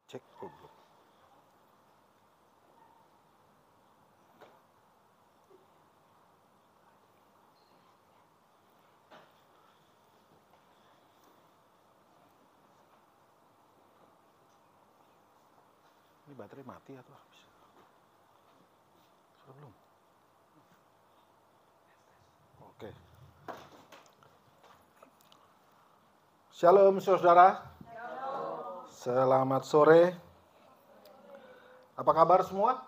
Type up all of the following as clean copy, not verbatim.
Cek goblok. Ini baterai mati atau habis? Belum. Oke. Shalom saudara. Selamat sore. Apa kabar semua?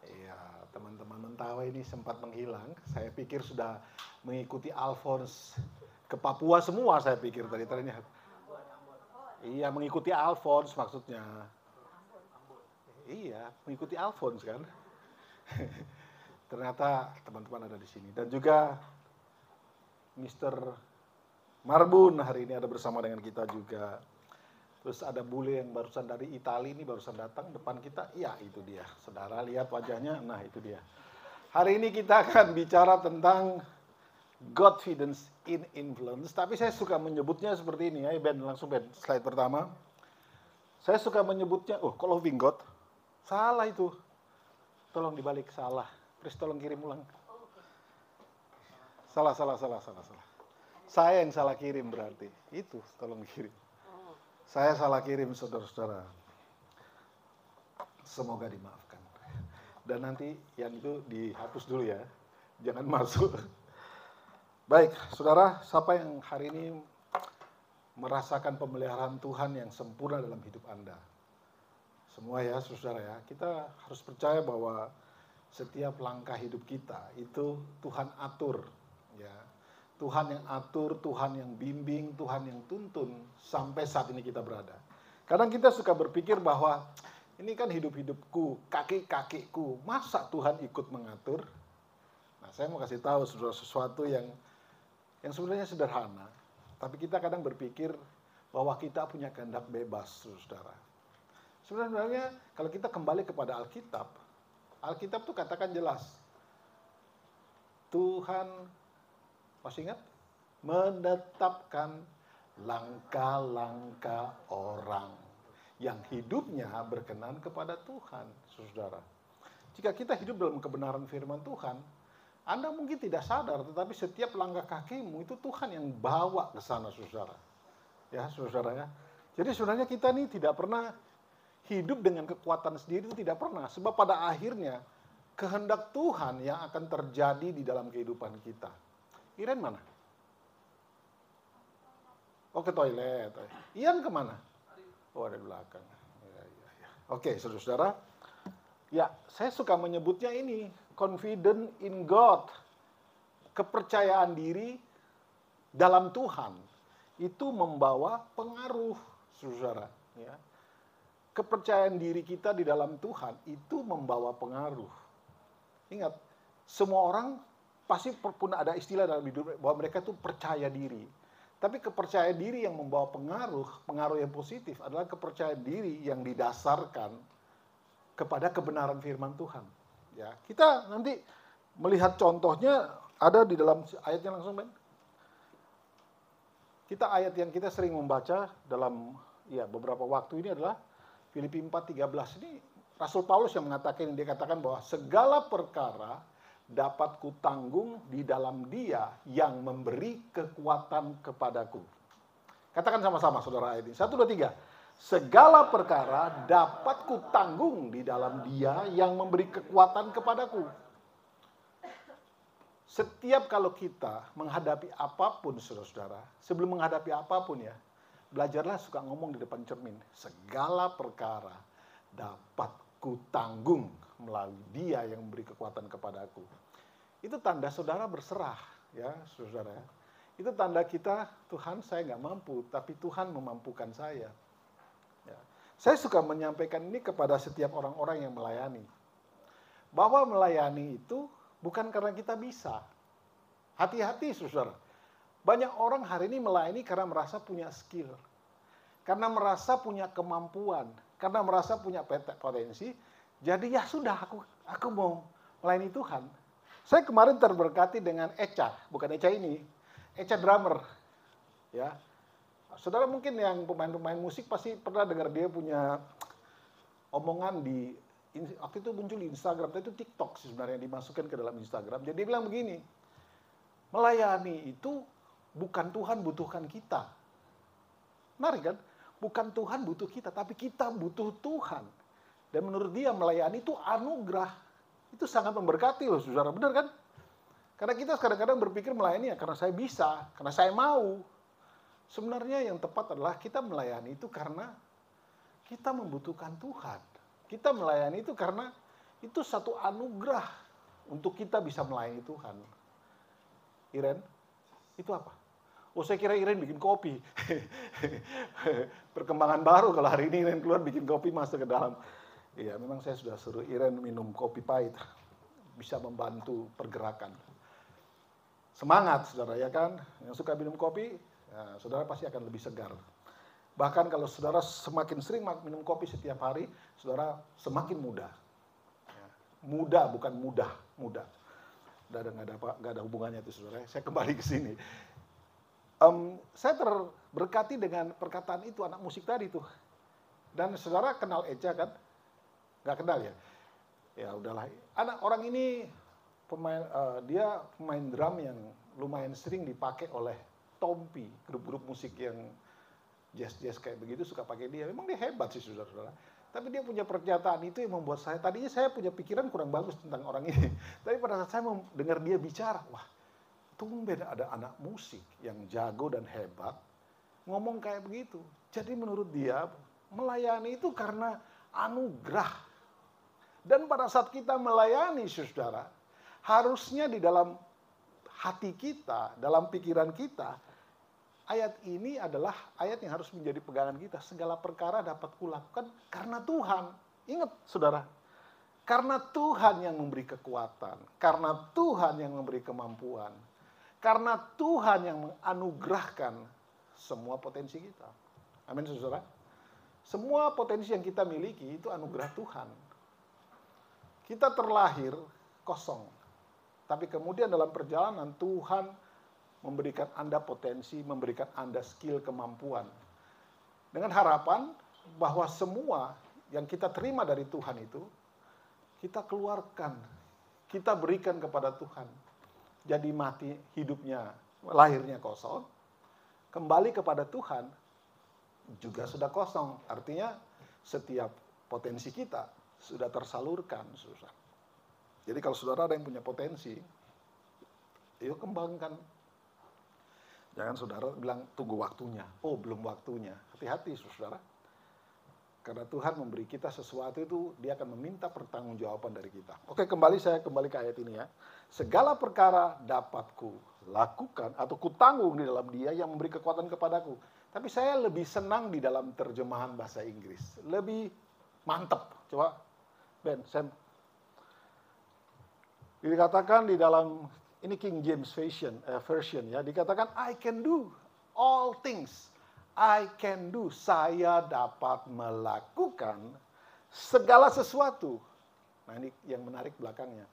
Iya, teman-teman Mentawai ini sempat menghilang. Saya pikir sudah mengikuti Alphonse ke Papua semua, saya pikir tadinya. Iya, mengikuti Alphonse maksudnya. Iya, mengikuti Alphonse kan. Ternyata teman-teman ada di sini. Dan juga Mr. Marbun hari ini ada bersama dengan kita juga. Terus ada bule yang barusan dari Italia ini barusan datang depan kita. Iya, itu dia. Saudara lihat wajahnya, nah itu dia. Hari ini kita akan bicara tentang Godfidence in Influence. Tapi saya suka menyebutnya seperti ini. Ayo Ben, langsung Ben, slide pertama. Saya suka menyebutnya, kok loving God? Salah itu. Tolong dibalik, salah. Terus tolong kirim ulang. Salah. Saya yang salah kirim berarti. Itu, tolong kirim. Saya salah kirim saudara-saudara. Semoga dimaafkan. Dan nanti yang itu dihapus dulu ya. Jangan masuk. Baik, saudara, siapa yang hari ini merasakan pemeliharaan Tuhan yang sempurna dalam hidup Anda? Semua ya, saudara ya. Kita harus percaya bahwa setiap langkah hidup kita itu Tuhan atur, ya. Tuhan yang atur, Tuhan yang bimbing, Tuhan yang tuntun sampai saat ini kita berada. Kadang kita suka berpikir bahwa ini kan hidup-hidupku, kaki-kakiku, masa Tuhan ikut mengatur? Nah, saya mau kasih tahu saudara sesuatu yang sebenarnya sederhana, tapi kita kadang berpikir bahwa kita punya kehendak bebas, saudara. Sebenarnya kalau kita kembali kepada Alkitab tuh katakan jelas, Tuhan, masih ingat? Menetapkan langkah-langkah orang yang hidupnya berkenan kepada Tuhan, saudara. Jika kita hidup dalam kebenaran firman Tuhan, Anda mungkin tidak sadar, tetapi setiap langkah kakimu itu Tuhan yang bawa ke sana, saudara. Ya, saudara ya. Jadi sebenarnya kita ini tidak pernah hidup dengan kekuatan sendiri, itu tidak pernah. Sebab pada akhirnya kehendak Tuhan yang akan terjadi di dalam kehidupan kita. Iren mana? Oh, ke toilet. Ian kemana? Oh, ada di belakang. Ya. Oke, saudara-saudara. Ya, saya suka menyebutnya ini, confident in God. Kepercayaan diri dalam Tuhan. Itu membawa pengaruh, saudara. Ya. Kepercayaan diri kita di dalam Tuhan itu membawa pengaruh. Ingat, semua orang pasti pun ada istilah dalam hidup bahwa mereka itu percaya diri. Tapi kepercayaan diri yang membawa pengaruh yang positif adalah kepercayaan diri yang didasarkan kepada kebenaran firman Tuhan. Ya, kita nanti melihat contohnya ada di dalam ayatnya langsung, Ben. Ayat yang kita sering membaca dalam beberapa waktu ini adalah Filipi 4:13. Ini Rasul Paulus yang mengatakan, dia katakan bahwa segala perkara dapat kutanggung di dalam Dia yang memberi kekuatan kepadaku. Katakan sama-sama saudara ayat ini. 1, 2, 3. Segala perkara dapat kutanggung di dalam Dia yang memberi kekuatan kepadaku. Setiap kalau kita menghadapi apapun, saudara-saudara, sebelum menghadapi apapun ya, belajarlah suka ngomong di depan cermin. Segala perkara dapat kutanggung melalui Dia yang memberi kekuatan kepadaku. Itu tanda saudara berserah, ya saudara. Itu tanda kita, Tuhan saya nggak mampu, tapi Tuhan memampukan saya. Ya. Saya suka menyampaikan ini kepada setiap orang-orang yang melayani. Bahwa melayani itu bukan karena kita bisa. Hati-hati saudara. Banyak orang hari ini melayani karena merasa punya skill. Karena merasa punya kemampuan. Karena merasa punya potensi. Jadi ya sudah aku mau melayani Tuhan. Saya kemarin terberkati dengan Echa. Bukan Echa ini. Echa drummer. Ya. Saudara mungkin yang pemain-pemain musik pasti pernah dengar dia punya omongan waktu itu muncul di Instagram, itu TikTok sih sebenarnya dimasukkan ke dalam Instagram. Jadi dia bilang begini, melayani itu bukan Tuhan butuhkan kita. Menarik kan? Bukan Tuhan butuh kita, tapi kita butuh Tuhan. Dan menurut dia melayani itu anugerah. Itu sangat memberkati loh saudara, benar kan? Karena kita kadang-kadang berpikir melayani ya karena saya bisa, karena saya mau. Sebenarnya yang tepat adalah kita melayani itu karena kita membutuhkan Tuhan. Kita melayani itu karena itu satu anugerah untuk kita bisa melayani Tuhan. Iren, itu apa? Oh, saya kira Iren bikin kopi. Perkembangan baru kalau hari ini Iren keluar bikin kopi masuk ke dalam. Iya, memang saya sudah suruh Iren minum kopi pahit. Bisa membantu pergerakan. Semangat, saudara, ya kan? Yang suka minum kopi, ya, saudara pasti akan lebih segar. Bahkan kalau saudara semakin sering minum kopi setiap hari, saudara semakin muda. Ya, muda, bukan mudah, muda. Udah nggak ada hubungannya itu, saudara. Saya kembali ke sini. Saya terberkati dengan perkataan itu, anak musik tadi tuh. Dan saudara kenal Eja kan? Nggak kenal ya? Ya udahlah. Orang ini dia pemain drum yang lumayan sering dipakai oleh Tompi, grup-grup musik yang jazz kayak begitu suka pakai dia. Memang dia hebat sih saudara-saudara. Tapi dia punya pernyataan itu yang membuat tadinya saya punya pikiran kurang bagus tentang orang ini. Tapi pada saat saya mendengar dia bicara, wah, tumben ada anak musik yang jago dan hebat ngomong kayak begitu. Jadi menurut dia melayani itu karena anugerah. Dan pada saat kita melayani saudara, harusnya di dalam hati kita, dalam pikiran kita, ayat ini adalah ayat yang harus menjadi pegangan kita. Segala perkara dapat kulakukan karena Tuhan. Ingat saudara, karena Tuhan yang memberi kekuatan, karena Tuhan yang memberi kemampuan, karena Tuhan yang menganugerahkan semua potensi kita. Amin saudara. Semua potensi yang kita miliki itu anugerah Tuhan. Kita terlahir kosong. Tapi kemudian dalam perjalanan Tuhan memberikan Anda potensi, memberikan Anda skill, kemampuan. Dengan harapan bahwa semua yang kita terima dari Tuhan itu, kita keluarkan, kita berikan kepada Tuhan. Jadi mati hidupnya, lahirnya kosong, kembali kepada Tuhan, juga sudah kosong. Artinya setiap potensi kita sudah tersalurkan. Jadi kalau saudara ada yang punya potensi, yuk kembangkan. Jangan saudara bilang tunggu waktunya. Oh belum waktunya. Hati-hati saudara. Karena Tuhan memberi kita sesuatu itu, dia akan meminta pertanggungjawaban dari kita. Oke, saya kembali ke ayat ini ya. Segala perkara dapat ku lakukan atau ku tanggung di dalam dia yang memberi kekuatan kepadaku. Tapi saya lebih senang di dalam terjemahan bahasa Inggris. Lebih mantap. Coba, Ben, Sam. Dikatakan di dalam, ini King James version ya, dikatakan I can do all things. I can do, saya dapat melakukan segala sesuatu. Nah ini yang menarik belakangnya.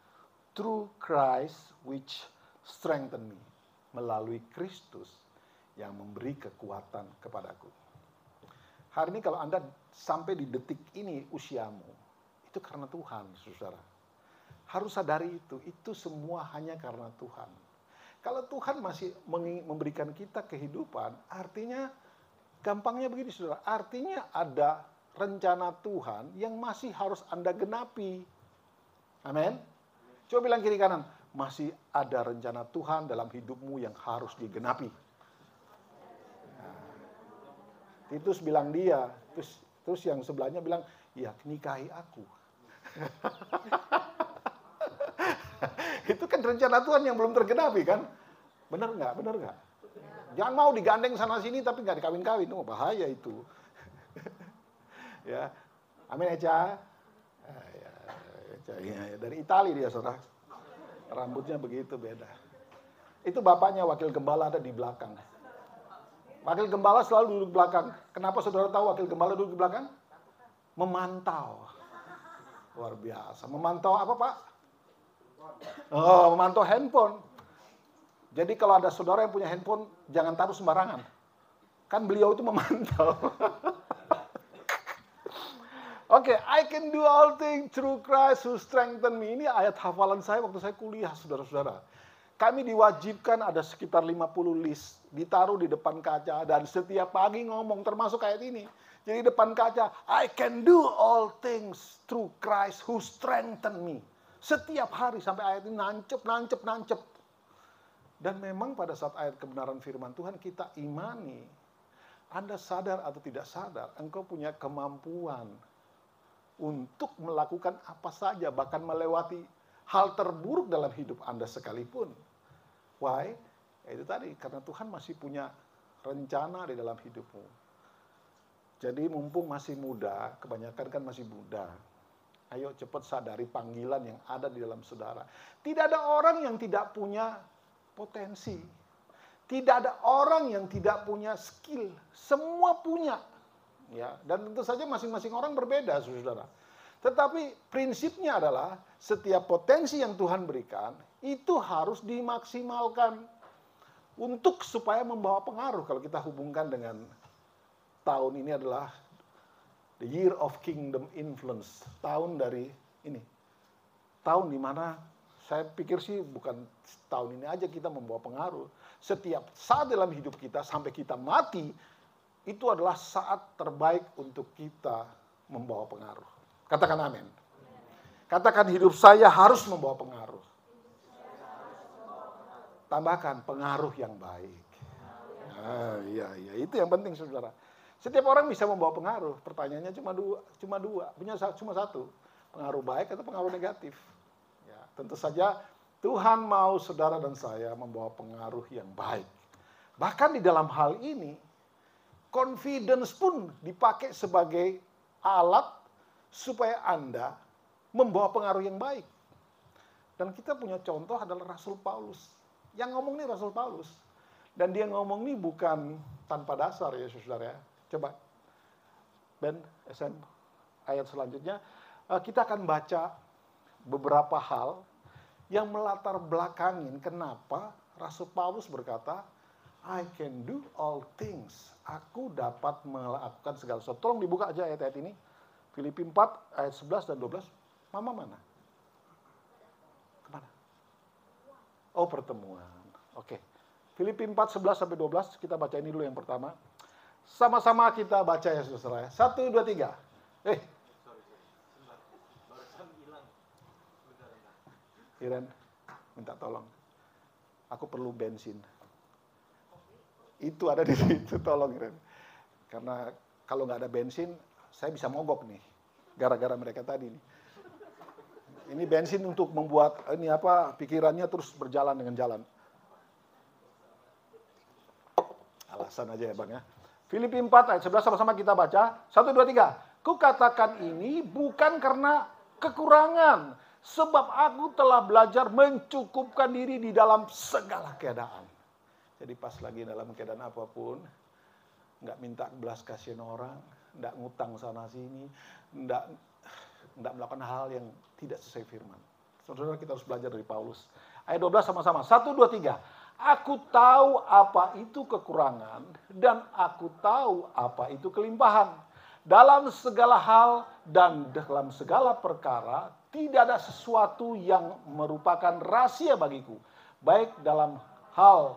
Through Christ which strengthen me. Melalui Kristus yang memberi kekuatan kepadaku. Hari ini kalau Anda sampai di detik ini usiamu, itu karena Tuhan, saudara. Harus sadari itu semua hanya karena Tuhan. Kalau Tuhan masih memberikan kita kehidupan, artinya gampangnya begini saudara, artinya ada rencana Tuhan yang masih harus Anda genapi. Amin. Coba bilang kiri kanan, masih ada rencana Tuhan dalam hidupmu yang harus digenapi. Nah, Titus bilang dia, terus yang sebelahnya bilang, ya nikahi aku. Itu kan rencana Tuhan yang belum tergenapi kan? Benar nggak? Benar nggak? Jangan mau digandeng sana sini tapi nggak dikawin-kawin, oh bahaya itu. Ya, amin Eca. Ya, dari Italia dia saudara. Rambutnya begitu beda. Itu bapaknya wakil gembala ada di belakang. Wakil gembala selalu duduk di belakang. Kenapa saudara tahu wakil gembala duduk di belakang? Memantau. Luar biasa. Memantau apa Pak? Oh, memantau handphone. Jadi kalau ada saudara yang punya handphone, jangan taruh sembarangan. Kan beliau itu memantau. Oke, I can do all things through Christ who strengthen me. Ini ayat hafalan saya waktu saya kuliah, saudara-saudara. Kami diwajibkan ada sekitar 50 list, ditaruh di depan kaca, dan setiap pagi ngomong, termasuk ayat ini. Jadi depan kaca, I can do all things through Christ who strengthen me. Setiap hari sampai ayat ini nancep. Dan memang pada saat ayat kebenaran firman Tuhan kita imani, Anda sadar atau tidak sadar, engkau punya kemampuan untuk melakukan apa saja, bahkan melewati hal terburuk dalam hidup Anda sekalipun. Why? Ya itu tadi, karena Tuhan masih punya rencana di dalam hidupmu. Jadi mumpung masih muda, kebanyakan kan masih muda. Ayo cepat sadari panggilan yang ada di dalam saudara. Tidak ada orang yang tidak punya potensi. Tidak ada orang yang tidak punya skill. Semua punya. Ya, dan tentu saja masing-masing orang berbeda, saudara. Tetapi prinsipnya adalah setiap potensi yang Tuhan berikan itu harus dimaksimalkan untuk supaya membawa pengaruh. Kalau kita hubungkan dengan tahun ini adalah the year of kingdom influence, tahun dari ini, tahun dimana saya pikir sih bukan tahun ini aja kita membawa pengaruh. Setiap saat dalam hidup kita sampai kita mati, itu adalah saat terbaik untuk kita membawa pengaruh. Katakan amin. Katakan hidup saya harus membawa pengaruh. Tambahkan pengaruh yang baik. Iya, itu yang penting saudara. Setiap orang bisa membawa pengaruh. Pertanyaannya cuma dua, cuma satu. Pengaruh baik atau pengaruh negatif. Ya, tentu saja Tuhan mau saudara dan saya membawa pengaruh yang baik. Bahkan di dalam hal ini, confidence pun dipakai sebagai alat supaya Anda membawa pengaruh yang baik. Dan kita punya contoh adalah Rasul Paulus. Yang ngomong nih Rasul Paulus. Dan dia ngomong nih bukan tanpa dasar ya saudara ya. Coba, Ben, SM, ayat selanjutnya. Kita akan baca beberapa hal yang melatar belakangin kenapa Rasul Paulus berkata, I can do all things. Aku dapat melakukan segala sesuatu. Tolong dibuka aja ayat-ayat ini. Filipi 4 ayat 11 dan 12. Mama mana? Kemana? Oh, pertemuan. Oke. Filipi 4, 11 sampai 12. Kita baca ini dulu yang pertama. Sama-sama kita baca ya saudara. 1, 2, 3. Iren, minta tolong. Aku perlu bensin. Itu ada di situ, tolong Iren. Karena kalau nggak ada bensin, saya bisa mogok nih. Gara-gara mereka tadi nih. Ini bensin untuk membuat pikirannya terus berjalan dengan jalan. Alasan aja ya Bang ya. Filipi 4 ayat 11 sama-sama kita baca. 1, 2, 3. Kukatakan ini bukan karena kekurangan. Sebab aku telah belajar mencukupkan diri di dalam segala keadaan. Jadi pas lagi dalam keadaan apapun, nggak minta belas kasihan orang, nggak ngutang sana sini, nggak melakukan hal yang tidak sesuai firman. Saudara kita harus belajar dari Paulus. Ayat 12 sama-sama. 1, 2, 3. Aku tahu apa itu kekurangan dan aku tahu apa itu kelimpahan. Dalam segala hal dan dalam segala perkara tidak ada sesuatu yang merupakan rahasia bagiku. Baik dalam hal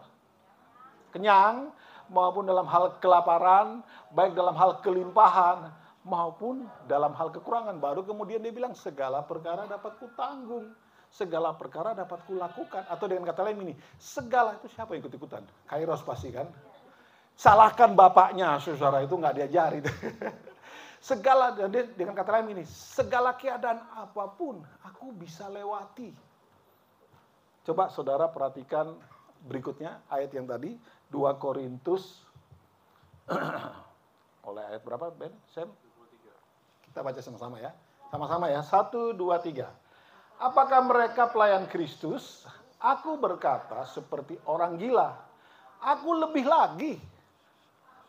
kenyang maupun dalam hal kelaparan, baik dalam hal kelimpahan maupun dalam hal kekurangan. Baru kemudian dia bilang segala perkara dapat kutanggung. Segala perkara dapat kulakukan. Atau dengan kata lain ini, segala itu siapa yang ikut-ikutan? Kairos pasti kan? Salahkan bapaknya, saudara itu nggak diajari. Segala, dengan kata lain ini, segala keadaan apapun aku bisa lewati. Coba saudara perhatikan berikutnya, ayat yang tadi, 2 Korintus, oleh ayat berapa Ben? Sam? 23. Kita baca sama-sama ya. Sama-sama ya, 1, 2, 3. Apakah mereka pelayan Kristus? Aku berkata seperti orang gila. Aku lebih lagi.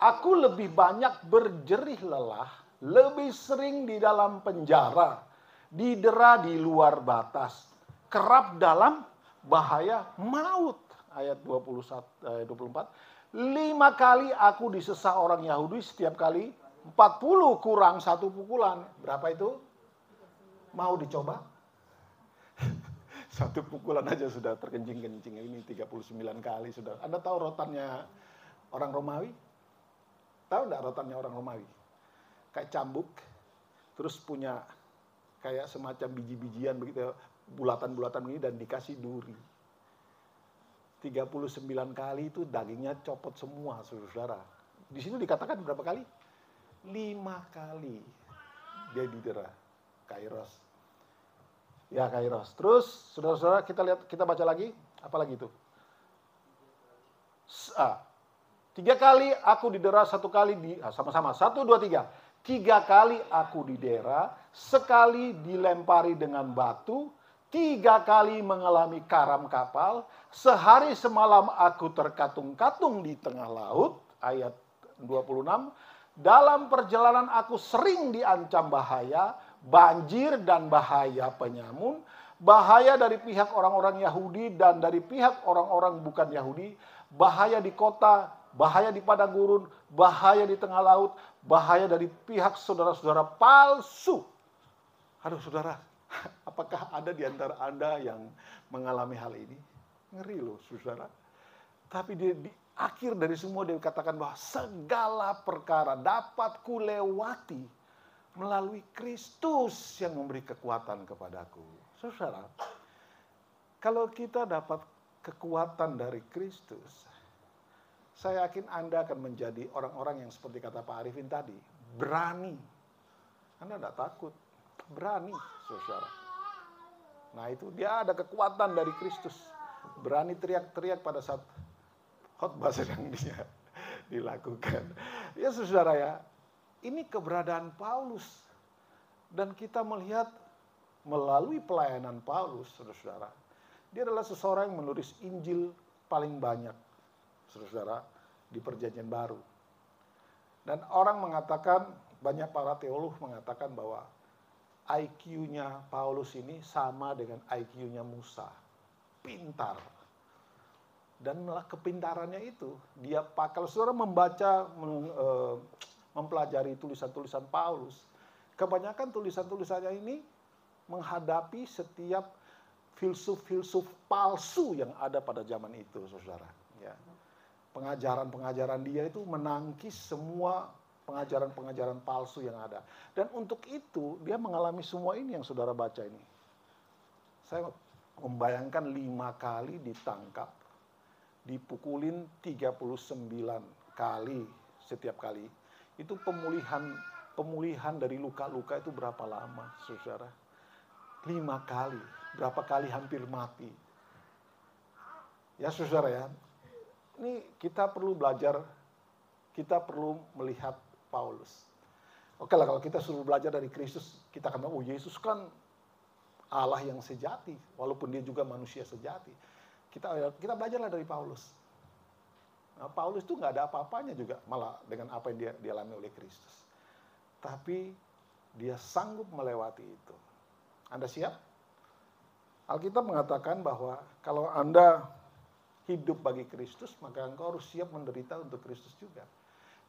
Aku lebih banyak berjerih lelah, lebih sering di dalam penjara, didera di luar batas, kerap dalam bahaya maut. Ayat 24. 5 kali aku disesah orang Yahudi, setiap kali 40 kurang 1 pukulan. Berapa itu? Mau dicoba? 1 pukulan aja sudah terkencing-kencing. Ini 39 kali sudah. Anda tahu rotannya orang Romawi? Tahu enggak rotannya orang Romawi? Kayak cambuk, terus punya kayak semacam biji-bijian begitu, bulatan-bulatan begini dan dikasih duri. 39 kali itu dagingnya copot semua, saudara. Di sini dikatakan berapa kali? 5 kali dia didera. Kairos. Ya, kairos. Terus, saudara-saudara, kita baca lagi. Apa lagi itu? 3 kali aku didera, 1 kali sama-sama. 1, 2, 3. 3 kali aku didera, sekali dilempari dengan batu, 3 kali mengalami karam kapal, sehari semalam aku terkatung-katung di tengah laut, ayat 26, dalam perjalanan aku sering diancam bahaya, banjir dan bahaya penyamun, bahaya dari pihak orang-orang Yahudi dan dari pihak orang-orang bukan Yahudi, bahaya di kota, bahaya di padang gurun, bahaya di tengah laut, bahaya dari pihak saudara-saudara palsu. Aduh saudara, apakah ada di antara Anda yang mengalami hal ini? Ngeri loh saudara. Tapi di akhir dari semua dia katakan bahwa segala perkara dapat kulewati melalui Kristus yang memberi kekuatan kepadaku. Saudara, kalau kita dapat kekuatan dari Kristus, saya yakin Anda akan menjadi orang-orang yang seperti kata Pak Arifin tadi, berani. Anda tidak takut, berani, saudara. Nah itu dia ada kekuatan dari Kristus. Berani teriak-teriak pada saat khotbah sedang dia dilakukan. Ya saudara ya, ini keberadaan Paulus. Dan kita melihat melalui pelayanan Paulus, saudara-saudara, dia adalah seseorang yang menulis Injil paling banyak, saudara-saudara, di Perjanjian Baru. Dan orang mengatakan, banyak para teolog mengatakan bahwa IQ-nya Paulus ini sama dengan IQ-nya Musa. Pintar. Dan kepintarannya itu, kalau saudara membaca, mempelajari tulisan-tulisan Paulus, kebanyakan tulisan-tulisannya ini menghadapi setiap filsuf-filsuf palsu yang ada pada zaman itu, saudara. Ya. Pengajaran-pengajaran dia itu menangkis semua pengajaran-pengajaran palsu yang ada. Dan untuk itu dia mengalami semua ini yang saudara baca ini. Saya membayangkan 5 kali ditangkap, dipukulin 39 kali setiap kali. Itu pemulihan dari luka-luka itu berapa lama, saudara? 5 kali, berapa kali hampir mati. Ya saudara ya, ini kita perlu belajar, kita perlu melihat Paulus. Oke lah kalau kita suruh belajar dari Kristus, kita akan bilang, oh Yesus kan Allah yang sejati, walaupun dia juga manusia sejati. Kita belajarlah dari Paulus. Nah, Paulus itu nggak ada apa-apanya juga malah dengan apa yang dia dialami oleh Kristus. Tapi dia sanggup melewati itu. Anda siap? Alkitab mengatakan bahwa kalau Anda hidup bagi Kristus, maka engkau harus siap menderita untuk Kristus juga.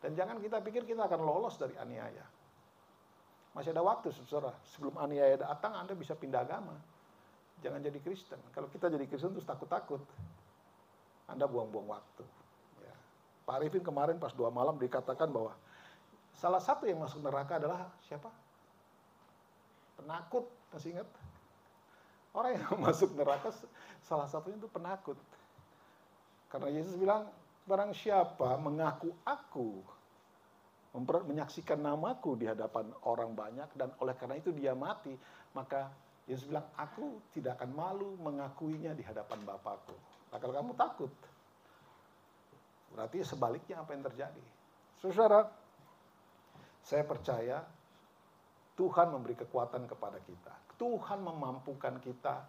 Dan jangan kita pikir kita akan lolos dari aniaya. Masih ada waktu, saudara. Sebelum aniaya datang, Anda bisa pindah agama. Jangan jadi Kristen. Kalau kita jadi Kristen terus takut-takut, Anda buang-buang waktu. Ya. Pak Arifin kemarin pas 2 malam dikatakan bahwa salah satu yang masuk neraka adalah siapa? Penakut, masih ingat? Orang yang masuk neraka salah satunya itu penakut. Karena Yesus bilang, barang siapa mengaku aku, menyaksikan namaku di hadapan orang banyak, dan oleh karena itu dia mati, maka Yesus bilang, aku tidak akan malu mengakuinya di hadapan Bapakku. Nah, kalau kamu takut, berarti sebaliknya apa yang terjadi. Saudara, saya percaya Tuhan memberi kekuatan kepada kita. Tuhan memampukan kita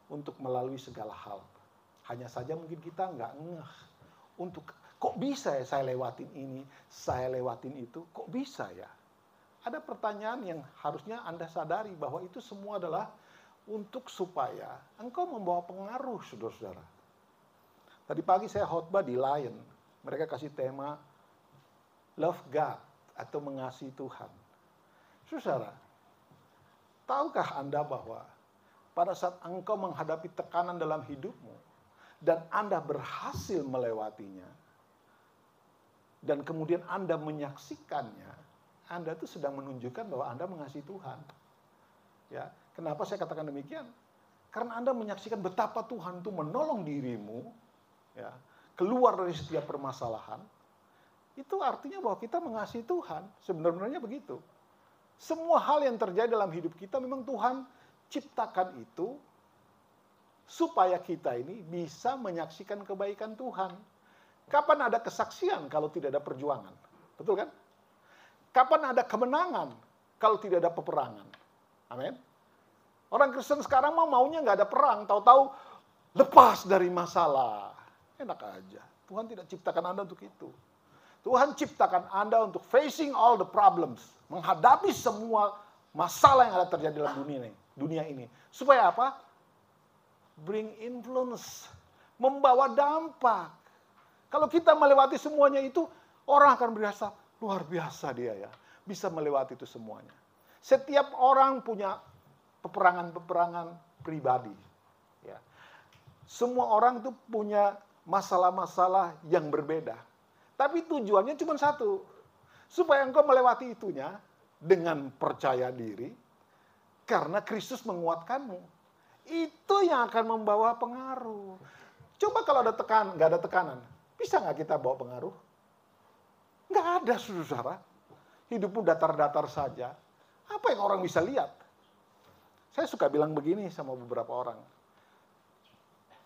untuk melalui segala hal. Hanya saja mungkin kita nggak ngeh. Kok bisa ya saya lewatin ini, saya lewatin itu, kok bisa ya? Ada pertanyaan yang harusnya Anda sadari bahwa itu semua adalah untuk supaya engkau membawa pengaruh, saudara-saudara. Tadi pagi saya khotbah di Lion. Mereka kasih tema Love God atau mengasihi Tuhan. Saudara, tahukah Anda bahwa pada saat engkau menghadapi tekanan dalam hidupmu dan Anda berhasil melewatinya, dan kemudian Anda menyaksikannya, Anda itu sedang menunjukkan bahwa Anda mengasihi Tuhan. Ya, kenapa saya katakan demikian? Karena Anda menyaksikan betapa Tuhan itu menolong dirimu, ya, keluar dari setiap permasalahan. Itu artinya bahwa kita mengasihi Tuhan. Sebenarnya begitu. Semua hal yang terjadi dalam hidup kita memang Tuhan ciptakan itu supaya kita ini bisa menyaksikan kebaikan Tuhan. Kapan ada kesaksian kalau tidak ada perjuangan? Betul kan? Kapan ada kemenangan kalau tidak ada peperangan? Amin. Orang Kristen sekarang maunya nggak ada perang, tahu-tahu lepas dari masalah. Enak aja. Tuhan tidak ciptakan Anda untuk itu. Tuhan ciptakan Anda untuk facing all the problems. Menghadapi semua masalah yang ada terjadi dalam dunia ini. Supaya apa? Bring influence. Membawa dampak. Kalau kita melewati semuanya itu, orang akan berasa luar biasa dia ya. Bisa melewati itu semuanya. Setiap orang punya peperangan-peperangan pribadi. Ya. Semua orang itu punya masalah-masalah yang berbeda. Tapi tujuannya cuma satu. Supaya engkau melewati itunya dengan percaya diri. Karena Kristus menguatkanmu. Itu yang akan membawa pengaruh. Coba kalau nggak ada tekanan. Bisa nggak kita bawa pengaruh? Nggak ada, saudara. Hidupmu datar-datar saja. Apa yang orang bisa lihat? Saya suka bilang begini sama beberapa orang.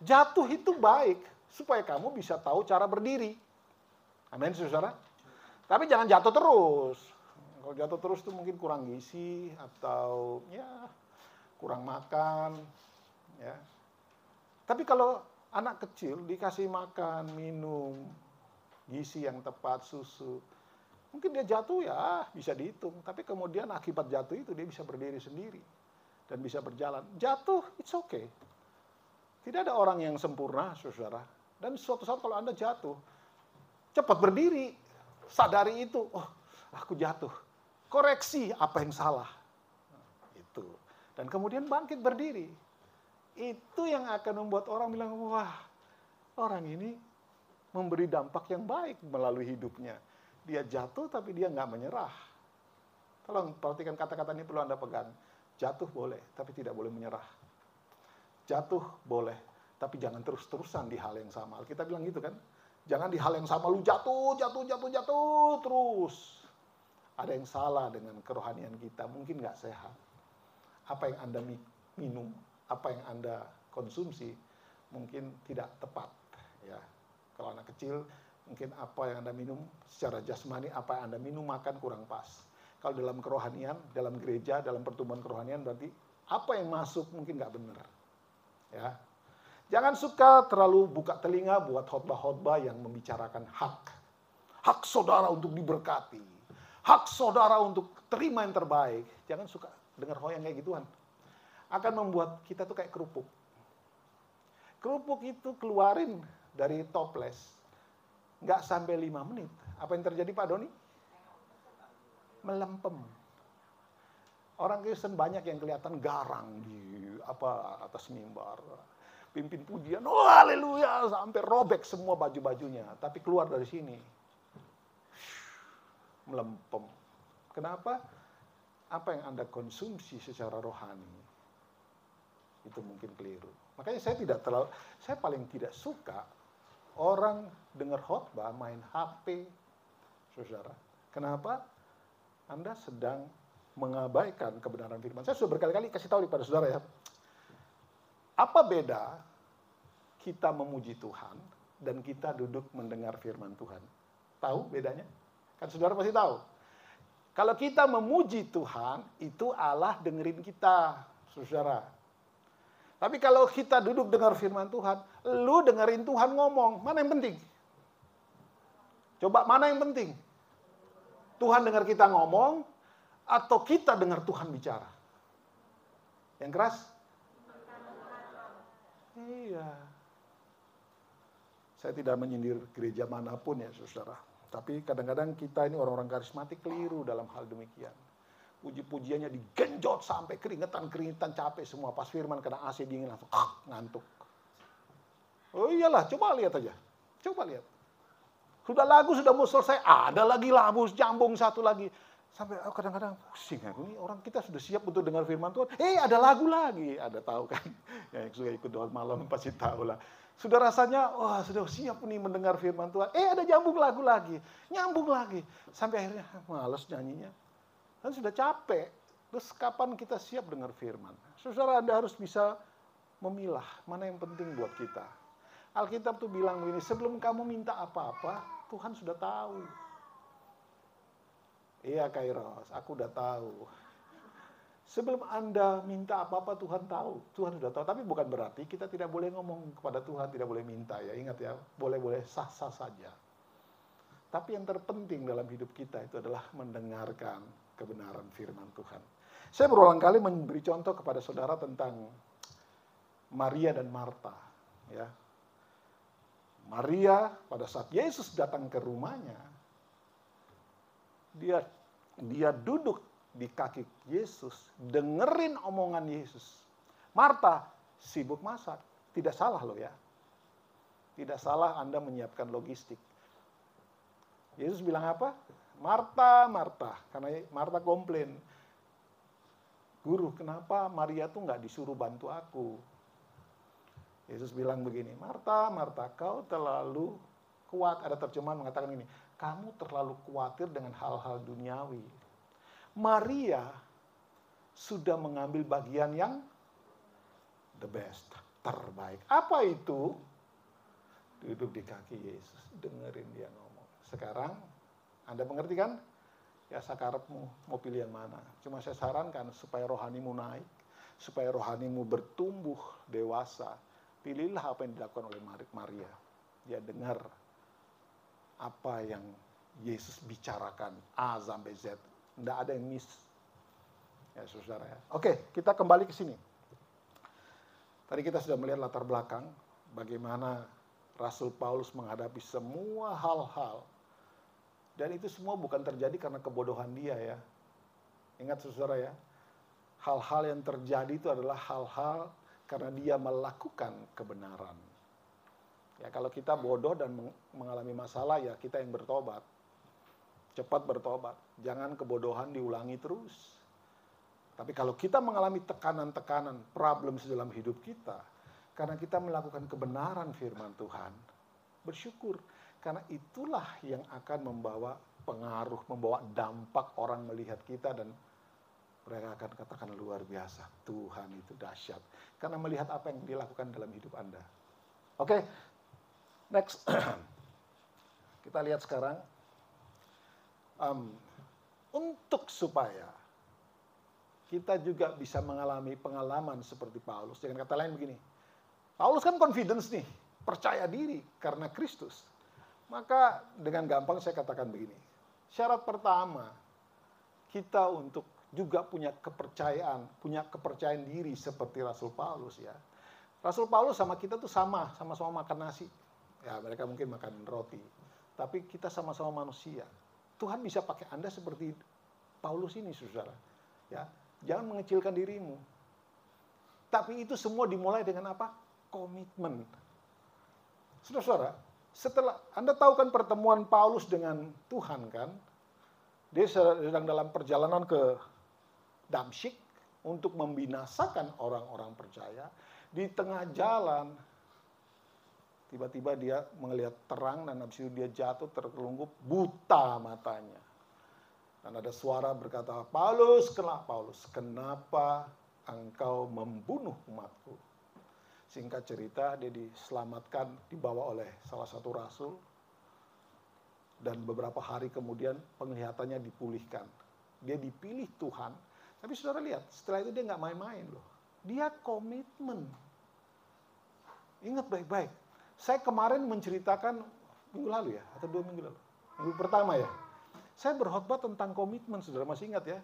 Jatuh itu baik. Supaya kamu bisa tahu cara berdiri. Amin, saudara. Tapi jangan jatuh terus. Kalau jatuh terus itu mungkin kurang gizi atau ya kurang makan. Ya. Tapi kalau anak kecil dikasih makan, minum, gizi yang tepat, susu, mungkin dia jatuh ya bisa dihitung. Tapi kemudian akibat jatuh itu dia bisa berdiri sendiri dan bisa berjalan. Jatuh, it's okay. Tidak ada orang yang sempurna, saudara. Dan suatu saat kalau Anda jatuh, cepat berdiri, sadari itu, oh aku jatuh, koreksi apa yang salah, itu, dan kemudian bangkit berdiri. Itu yang akan membuat orang bilang, wah orang ini memberi dampak yang baik melalui hidupnya. Dia jatuh tapi dia nggak menyerah. Tolong perhatikan kata-kata ini perlu Anda pegang. Jatuh boleh, tapi tidak boleh menyerah. Jatuh boleh, tapi jangan terus-terusan di hal yang sama. Kita bilang gitu kan. Jangan di hal yang sama lu jatuh terus. Ada yang salah dengan kerohanian kita, mungkin nggak sehat. Apa yang Anda minum, apa yang Anda konsumsi, mungkin tidak tepat. Ya, kalau anak kecil, mungkin apa yang Anda minum secara jasmani, apa yang Anda minum makan kurang pas. Kalau dalam kerohanian, dalam gereja, dalam pertumbuhan kerohanian, berarti apa yang masuk mungkin nggak benar. Ya. Jangan suka terlalu buka telinga buat khotbah-khotbah yang membicarakan hak. Hak saudara untuk diberkati. Hak saudara untuk terima yang terbaik. Jangan suka dengar yang kayak gituan. Akan membuat kita tuh kayak kerupuk. Kerupuk itu keluarin dari toples. Nggak sampai 5 menit. Apa yang terjadi Pak Doni? Melempem. Orang Kristen banyak yang kelihatan garang di atas mimbar. Pimpin pujian, oh haleluya, sampai robek semua baju-bajunya. Tapi keluar dari sini, melempem. Kenapa? Apa yang Anda konsumsi secara rohani, itu mungkin keliru. Makanya saya paling tidak suka orang dengar khotbah main HP, saudara. Kenapa? Anda sedang mengabaikan kebenaran firman. Saya sudah berkali-kali kasih tahu kepada saudara ya. Apa beda kita memuji Tuhan dan kita duduk mendengar firman Tuhan? Tahu bedanya? Kan saudara pasti tahu. Kalau kita memuji Tuhan, itu Allah dengerin kita, saudara. Tapi kalau kita duduk dengar firman Tuhan, lu dengerin Tuhan ngomong, mana yang penting? Coba mana yang penting? Tuhan dengar kita ngomong, atau kita dengar Tuhan bicara? Yang keras? Iya. Saya tidak menyindir gereja manapun ya saudara. Tapi kadang-kadang kita ini orang-orang karismatik keliru dalam hal demikian. Puji-pujiannya digenjot sampai keringetan-keringetan capek semua. Pas firman kena AC dingin langsung ngantuk. Oh iyalah, coba lihat aja. Coba lihat. Sudah lagu sudah mau selesai, ada lagi lagu jambung satu lagi. Sampai kadang-kadang pusing ya. Ini orang kita sudah siap untuk dengar firman Tuhan. Ada lagu lagi. Ada tahu kan? Yang sudah ikut doa malam pasti tahu lah. Sudah rasanya, wah sudah siap nih mendengar firman Tuhan. Ada jambung lagu lagi. Nyambung lagi. Sampai akhirnya males nyanyinya. Dan sudah capek. Terus kapan kita siap dengar firman? Saudara, Anda harus bisa memilah mana yang penting buat kita. Alkitab tuh bilang begini, sebelum kamu minta apa-apa, Tuhan sudah tahu. Iya Kairos, aku udah tahu. Sebelum Anda minta apa-apa Tuhan tahu. Tuhan sudah tahu, tapi bukan berarti kita tidak boleh ngomong kepada Tuhan, tidak boleh minta ya. Ingat ya, boleh-boleh sah-sah saja. Tapi yang terpenting dalam hidup kita itu adalah mendengarkan kebenaran firman Tuhan. Saya berulang kali memberi contoh kepada saudara tentang Maria dan Marta. Ya. Maria pada saat Yesus datang ke rumahnya, dia duduk di kaki Yesus, dengerin omongan Yesus. Marta sibuk masak. Tidak salah loh ya. Tidak salah Anda menyiapkan logistik. Yesus bilang apa? Marta, Marta. Karena Marta komplain. Guru, kenapa Maria tuh nggak disuruh bantu aku? Yesus bilang begini, Marta, Marta, kau terlalu kuat. Ada terjemahan mengatakan ini, kamu terlalu khawatir dengan hal-hal duniawi. Maria sudah mengambil bagian yang the best, terbaik. Apa itu? Duduk di kaki Yesus, dengerin dia ngomong. Sekarang, Anda mengerti kan? Ya sakarepmu, mau pilih yang mana. Cuma saya sarankan supaya rohanimu naik, supaya rohanimu bertumbuh dewasa. Pilihlah apa yang dilakukan oleh Maria. Dia dengar apa yang Yesus bicarakan A sampai Z. Tidak ada yang miss. Ya saudara ya. Oke, kita kembali ke sini. Tadi kita sudah melihat latar belakang bagaimana Rasul Paulus menghadapi semua hal-hal. Dan itu semua bukan terjadi karena kebodohan dia ya. Ingat saudara ya. Hal-hal yang terjadi itu adalah hal-hal karena dia melakukan kebenaran. Ya kalau kita bodoh dan mengalami masalah ya kita yang bertobat. Cepat bertobat. Jangan kebodohan diulangi terus. Tapi kalau kita mengalami tekanan-tekanan, problem dalam hidup kita, karena kita melakukan kebenaran firman Tuhan, bersyukur. Karena itulah yang akan membawa pengaruh, membawa dampak orang melihat kita dan mereka akan katakan luar biasa. Tuhan itu dahsyat. Karena melihat apa yang dilakukan dalam hidup Anda. Oke, next. Kita lihat sekarang. Untuk supaya kita juga bisa mengalami pengalaman seperti Paulus. Dengan kata lain begini. Paulus kan confidence nih. Percaya diri karena Kristus. Maka dengan gampang saya katakan begini. Syarat pertama, kita untuk juga punya kepercayaan diri seperti Rasul Paulus ya. Rasul Paulus sama kita tuh sama-sama makan nasi. Ya, mereka mungkin makan roti. Tapi kita sama-sama manusia. Tuhan bisa pakai Anda seperti Paulus ini, saudara. Ya, jangan mengecilkan dirimu. Tapi itu semua dimulai dengan apa? Komitmen. Saudara, setelah Anda tahu kan pertemuan Paulus dengan Tuhan kan? Dia sedang dalam perjalanan ke Damsyik untuk membinasakan orang-orang percaya. Di tengah jalan, tiba-tiba dia melihat terang dan habis itu dia jatuh terkelungkup, buta matanya. Dan ada suara berkata, Paulus, kenapa engkau membunuh umatku? Singkat cerita, dia diselamatkan, dibawa oleh salah satu rasul. Dan beberapa hari kemudian penglihatannya dipulihkan. Dia dipilih Tuhan. Tapi saudara lihat, setelah itu dia nggak main-main loh. Dia komitmen. Ingat baik-baik. Saya kemarin menceritakan minggu lalu ya, atau 2 minggu lalu. Minggu pertama ya. Saya berkhotbah tentang komitmen, saudara masih ingat ya?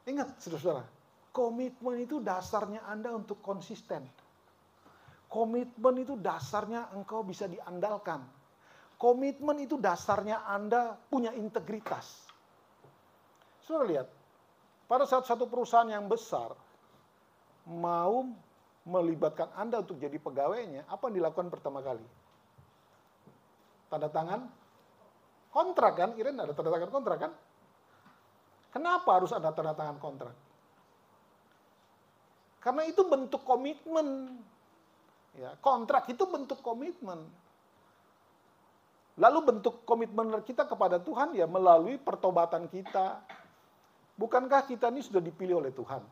Ingat saudara, komitmen itu dasarnya Anda untuk konsisten. Komitmen itu dasarnya engkau bisa diandalkan. Komitmen itu dasarnya Anda punya integritas. Saudara lihat, pada saat satu perusahaan yang besar mau melibatkan Anda untuk jadi pegawainya, apa yang dilakukan pertama kali? Tanda tangan kontrak kan? Kirain ada tanda tangan kontrak kan? Kenapa harus ada tanda tangan kontrak? Karena itu bentuk komitmen. Ya, kontrak itu bentuk komitmen. Lalu bentuk komitmen kita kepada Tuhan ya melalui pertobatan kita. Bukankah kita ini sudah dipilih oleh Tuhan?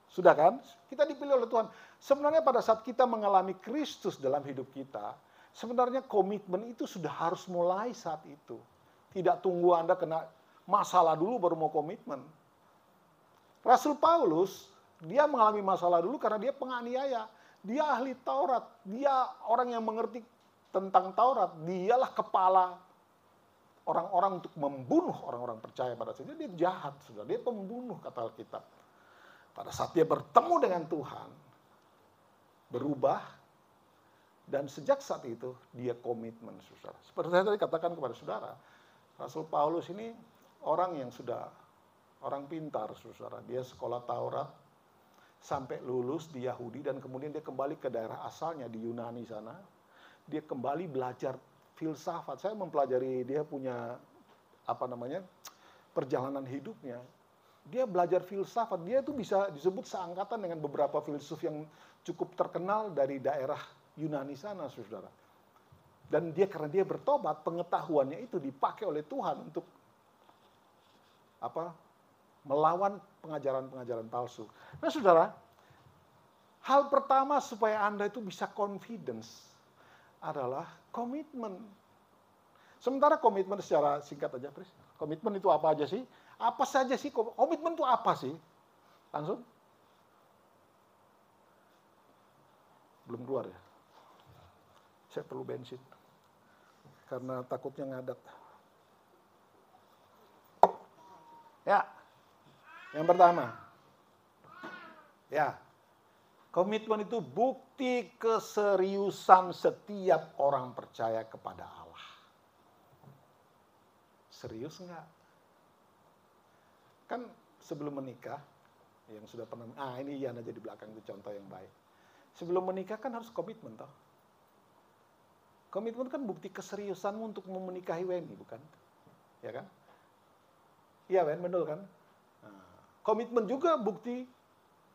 Sudah kan? Kita dipilih oleh Tuhan. Sebenarnya pada saat kita mengalami Kristus dalam hidup kita, sebenarnya komitmen itu sudah harus mulai saat itu. Tidak tunggu Anda kena masalah dulu baru mau komitmen. Rasul Paulus, dia mengalami masalah dulu karena dia penganiaya. Dia ahli Taurat. Dia orang yang mengerti tentang Taurat. Dialah kepala orang-orang untuk membunuh orang-orang percaya pada saat itu. Dia jahat, sudah. Dia pembunuh, kata Alkitab. Pada saat dia bertemu dengan Tuhan, berubah, dan sejak saat itu dia komitmen, saudara. Seperti saya tadi katakan kepada saudara, Rasul Paulus ini orang yang sudah orang pintar, saudara. Dia sekolah Taurat sampai lulus di Yahudi dan kemudian dia kembali ke daerah asalnya di Yunani sana. Dia kembali belajar filsafat. Saya mempelajari dia punya perjalanan hidupnya. Dia belajar filsafat. Dia itu bisa disebut seangkatan dengan beberapa filsuf yang cukup terkenal dari daerah Yunani sana, saudara. Dan dia karena dia bertobat, pengetahuannya itu dipakai oleh Tuhan untuk melawan pengajaran-pengajaran palsu. Nah, saudara, hal pertama supaya Anda itu bisa confidence adalah komitmen. Sementara komitmen secara singkat aja, Chris. Komitmen itu apa aja sih? Apa saja sih? Komitmen itu apa sih? Langsung. Belum keluar ya? Saya perlu bensin. Karena takutnya ngadat. Ya. Yang pertama. Ya. Komitmen itu bukti keseriusan setiap orang percaya kepada Allah. Serius enggak? Kan sebelum menikah, yang sudah pernah, ini Yana jadi belakang itu contoh yang baik. Sebelum menikah kan harus komitmen toh. Komitmen kan bukti keseriusanmu untuk menikahi Weni, bukan? Ya kan? Iya Wen, betul kan? Nah, komitmen juga bukti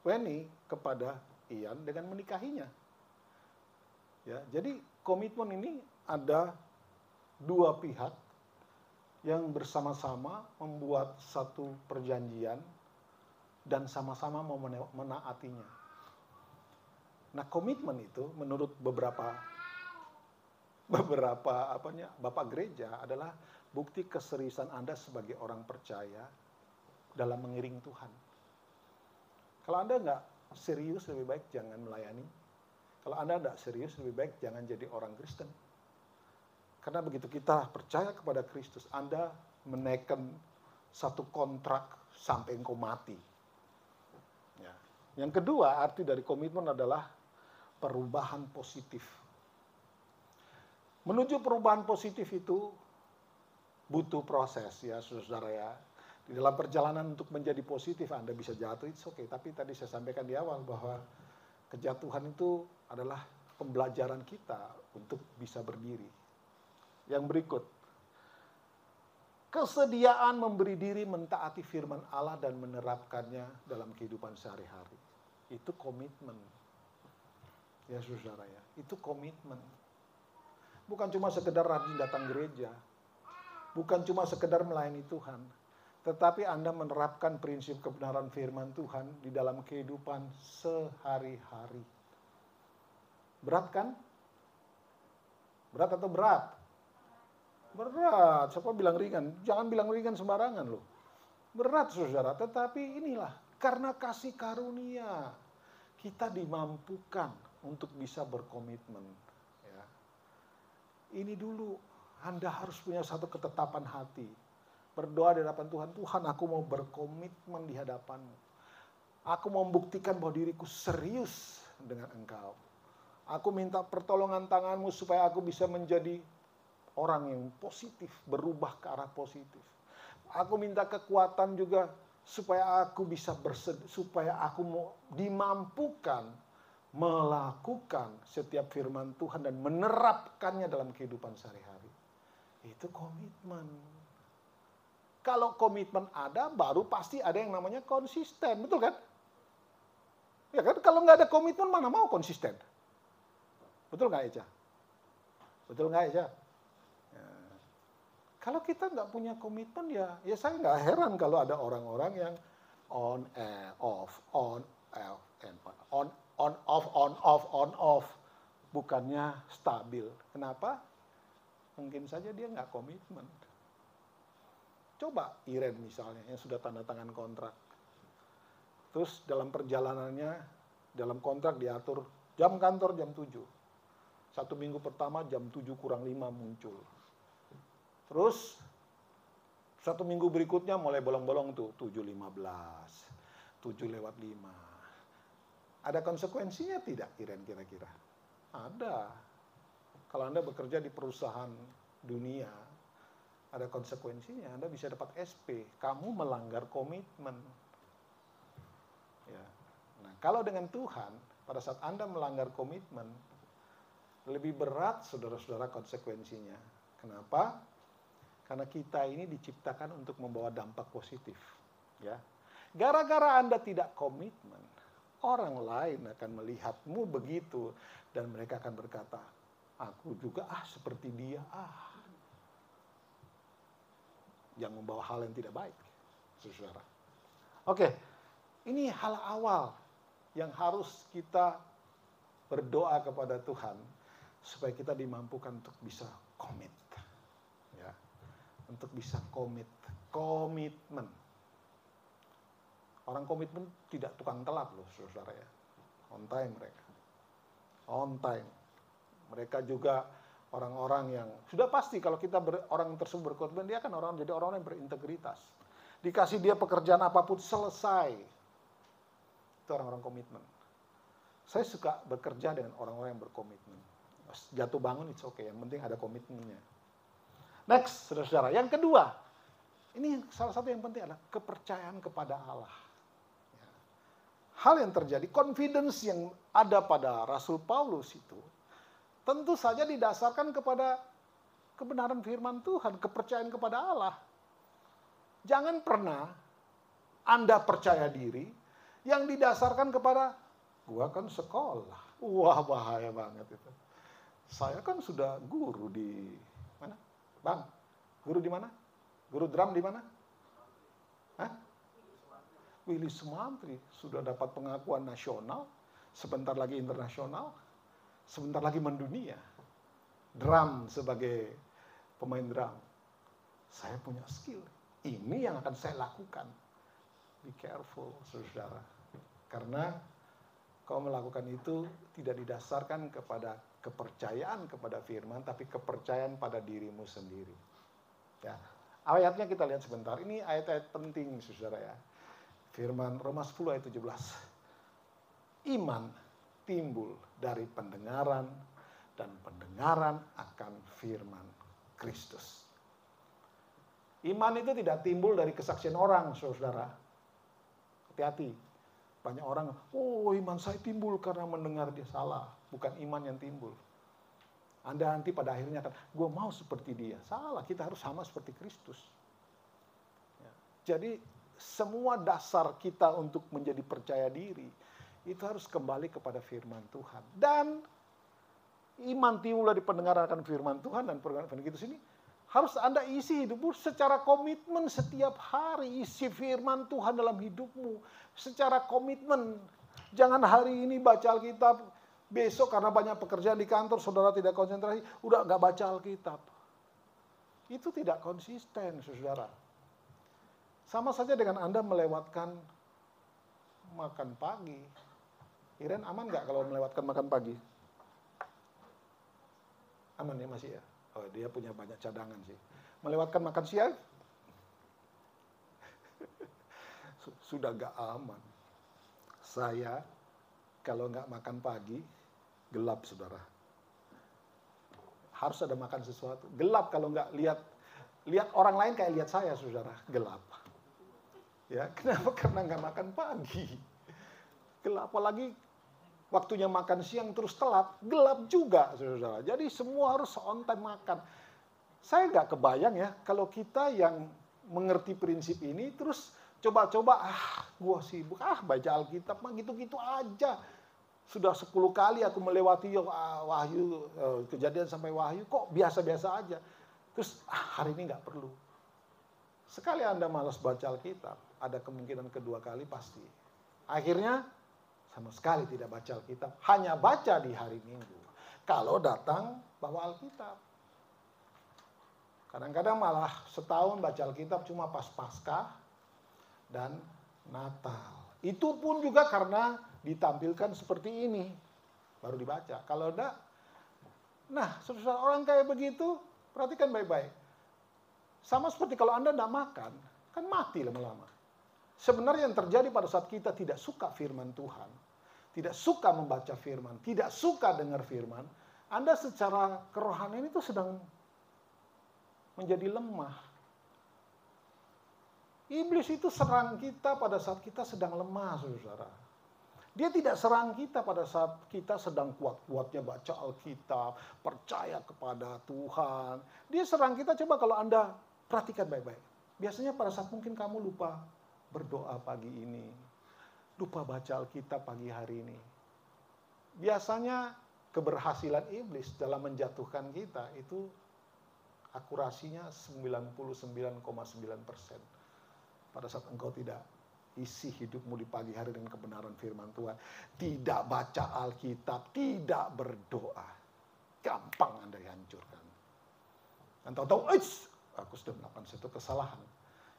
Weni kepada Ian dengan menikahinya. Ya, jadi komitmen ini ada dua pihak yang bersama-sama membuat satu perjanjian dan sama-sama mau menaatinya. Nah, komitmen itu menurut beberapa bapak gereja adalah bukti keseriusan Anda sebagai orang percaya dalam mengiring Tuhan. Kalau Anda nggak serius, lebih baik jangan melayani. Kalau Anda nggak serius, lebih baik jangan jadi orang Kristen. Karena begitu kita percaya kepada Kristus, Anda menaikkan satu kontrak sampai engkau mati. Ya. Yang kedua, arti dari komitmen adalah perubahan positif. Menuju perubahan positif itu butuh proses ya saudara ya. Di dalam perjalanan untuk menjadi positif Anda bisa jatuh, it's okay. Tapi tadi saya sampaikan di awal bahwa kejatuhan itu adalah pembelajaran kita untuk bisa berdiri. Yang berikut, kesediaan memberi diri mentaati firman Allah dan menerapkannya dalam kehidupan sehari-hari. Itu komitmen. Ya saudara ya, itu komitmen. Bukan cuma sekedar rajin datang gereja. Bukan cuma sekedar melayani Tuhan. Tetapi Anda menerapkan prinsip kebenaran firman Tuhan di dalam kehidupan sehari-hari. Berat kan? Berat atau berat? Berat. Siapa bilang ringan? Jangan bilang ringan sembarangan loh. Berat saudara, tetapi inilah karena kasih karunia kita dimampukan untuk bisa berkomitmen. Ya. Ini dulu Anda harus punya satu ketetapan hati. Berdoa di hadapan Tuhan, Tuhan aku mau berkomitmen di hadapan-Mu. Aku mau membuktikan bahwa diriku serius dengan Engkau. Aku minta pertolongan tanganmu supaya aku bisa menjadi orang yang positif, berubah ke arah positif. Aku minta kekuatan juga supaya aku bisa supaya aku mau dimampukan melakukan setiap firman Tuhan dan menerapkannya dalam kehidupan sehari-hari. Itu komitmen. Kalau komitmen ada, baru pasti ada yang namanya konsisten, betul kan? Ya kan, kalau nggak ada komitmen mana mau konsisten? Betul nggak Eja? Betul nggak Eja? Ya. Kalau kita nggak punya komitmen ya saya nggak heran kalau ada orang-orang yang on off, on off, bukannya stabil. Kenapa? Mungkin saja dia nggak komitmen. Coba Iren misalnya yang sudah tanda tangan kontrak. Terus dalam perjalanannya, dalam kontrak diatur jam kantor jam 7. 1 minggu pertama jam 7 kurang 5 muncul. Terus 1 minggu berikutnya mulai bolong-bolong tuh 7.15, 7:05. Ada konsekuensinya tidak Iren kira-kira? Ada. Kalau Anda bekerja di perusahaan dunia, ada konsekuensinya. Anda bisa dapat SP. Kamu melanggar komitmen. Ya. Nah, kalau dengan Tuhan, pada saat Anda melanggar komitmen, lebih berat saudara-saudara konsekuensinya. Kenapa? Karena kita ini diciptakan untuk membawa dampak positif. Ya. Gara-gara Anda tidak komitmen, orang lain akan melihatmu begitu dan mereka akan berkata, aku juga seperti dia yang membawa hal yang tidak baik, saudara. Oke, ini hal awal yang harus kita berdoa kepada Tuhan supaya kita dimampukan untuk bisa komit, ya, untuk bisa komitmen. Orang komitmen tidak tukang telat loh, saudara ya, on time mereka, on time. Mereka juga orang-orang yang sudah pasti kalau kita orang tersebut berkomitmen, dia akan jadi orang yang berintegritas. Dikasih dia pekerjaan apapun selesai. Itu orang-orang komitmen. Saya suka bekerja dengan orang-orang yang berkomitmen. Jatuh bangun it's okay, yang penting ada komitmennya. Next, saudara-saudara. Yang kedua, ini salah satu yang penting adalah kepercayaan kepada Allah. Hal yang terjadi, confidence yang ada pada Rasul Paulus itu, tentu saja didasarkan kepada kebenaran firman Tuhan, kepercayaan kepada Allah. Jangan pernah Anda percaya diri yang didasarkan kepada, gua kan sekolah. Wah, bahaya banget itu. Saya kan sudah guru di mana? Bang, guru di mana? Guru drum di mana? Hah? Willy Sumantri sudah dapat pengakuan nasional, sebentar lagi internasional, sebentar lagi mendunia. Drum sebagai pemain drum. Saya punya skill. Ini yang akan saya lakukan. Be careful, saudara. Karena kau melakukan itu tidak didasarkan kepada kepercayaan kepada firman, tapi kepercayaan pada dirimu sendiri. Ya. Ayatnya kita lihat sebentar. Ini ayat-ayat penting, saudara ya. Firman Roma 10 ayat 17. Iman timbul dari pendengaran dan pendengaran akan firman Kristus. Iman itu tidak timbul dari kesaksian orang, saudara. Hati-hati. Banyak orang, iman saya timbul karena mendengar dia. Salah. Bukan iman yang timbul. Anda nanti pada akhirnya akan, gue mau seperti dia. Salah, kita harus sama seperti Kristus. Ya. Jadi, semua dasar kita untuk menjadi percaya diri, itu harus kembali kepada firman Tuhan. Dan iman timbul dari pendengaran akan firman Tuhan dan pendengaran Kristus ini harus Anda isi hidupmu secara komitmen setiap hari. Isi firman Tuhan dalam hidupmu secara komitmen. Jangan hari ini baca Alkitab, besok karena banyak pekerjaan di kantor saudara tidak konsentrasi, udah nggak baca Alkitab. Itu tidak konsisten, saudara. Sama saja dengan Anda melewatkan makan pagi. Iren aman nggak kalau melewatkan makan pagi? Aman ya masih ya? Oh, dia punya banyak cadangan sih. Melewatkan makan siang? Sudah nggak aman. Saya kalau nggak makan pagi, Gelap, saudara. Harus ada makan sesuatu. Gelap kalau nggak lihat orang lain kayak lihat saya, saudara. Gelap. Ya, kenapa? Karena nggak makan pagi. Gelap, apalagi waktunya makan siang terus telat, gelap juga, saudara. Jadi semua harus on time makan. Saya nggak kebayang ya, kalau kita yang mengerti prinsip ini, terus coba-coba, gua sibuk, baca Alkitab mah gitu-gitu aja. Sudah 10 kali aku melewati Wahyu, Kejadian sampai Wahyu, kok biasa-biasa aja. Terus hari ini nggak perlu. Sekali Anda malas baca Alkitab, ada kemungkinan kedua kali pasti. Akhirnya sama sekali tidak baca Alkitab, hanya baca di hari Minggu. Kalau datang bawa Alkitab. Kadang-kadang malah setahun baca Alkitab cuma pas Paskah dan Natal. Itu pun juga karena ditampilkan seperti ini, baru dibaca. Kalau enggak, nah saudara, orang kayak begitu, perhatikan baik-baik. Sama seperti kalau Anda enggak makan, kan mati lama-lama. Sebenarnya yang terjadi pada saat kita tidak suka firman Tuhan, tidak suka membaca firman, tidak suka dengar firman, Anda secara kerohanian itu sedang menjadi lemah. Iblis itu serang kita pada saat kita sedang lemah, saudara. Dia tidak serang kita pada saat kita sedang kuat-kuatnya baca Alkitab, percaya kepada Tuhan. Dia serang kita, coba kalau Anda perhatikan baik-baik. Biasanya pada saat mungkin kamu lupa berdoa pagi ini, lupa baca Alkitab pagi hari ini. Biasanya keberhasilan iblis dalam menjatuhkan kita itu akurasinya 99,9%. Pada saat engkau tidak isi hidupmu di pagi hari dengan kebenaran firman Tuhan, tidak baca Alkitab, tidak berdoa, gampang Anda dihancurkan. Dan tahu-tahu, aku sudah melakukan satu kesalahan.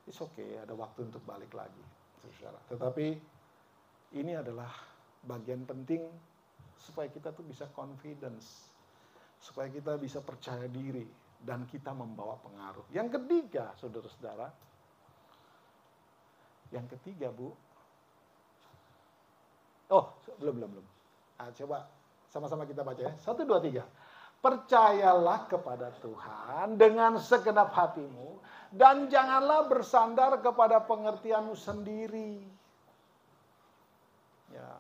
It's okay, ada waktu untuk balik lagi. Tetapi ini adalah bagian penting supaya kita tuh bisa confidence, supaya kita bisa percaya diri, dan kita membawa pengaruh. Yang ketiga, saudara-saudara, yang ketiga, Bu. Oh, belum. Coba sama-sama kita baca ya. 1, 2, 3. Percayalah kepada Tuhan dengan segenap hatimu dan janganlah bersandar kepada pengertianmu sendiri. Ya,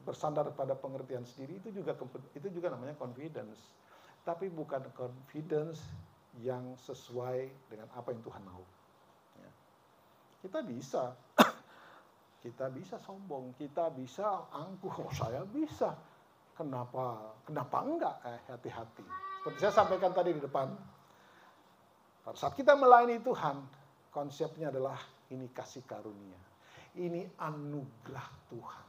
bersandar pada pengertian sendiri itu juga namanya confidence. Tapi bukan confidence yang sesuai dengan apa yang Tuhan mau. Ya. Kita bisa sombong, kita bisa angkuh, saya bisa. Kenapa enggak? Hati-hati. Seperti saya sampaikan tadi di depan. Pada saat kita melayani Tuhan, konsepnya adalah ini kasih karunia. Ini anugerah Tuhan.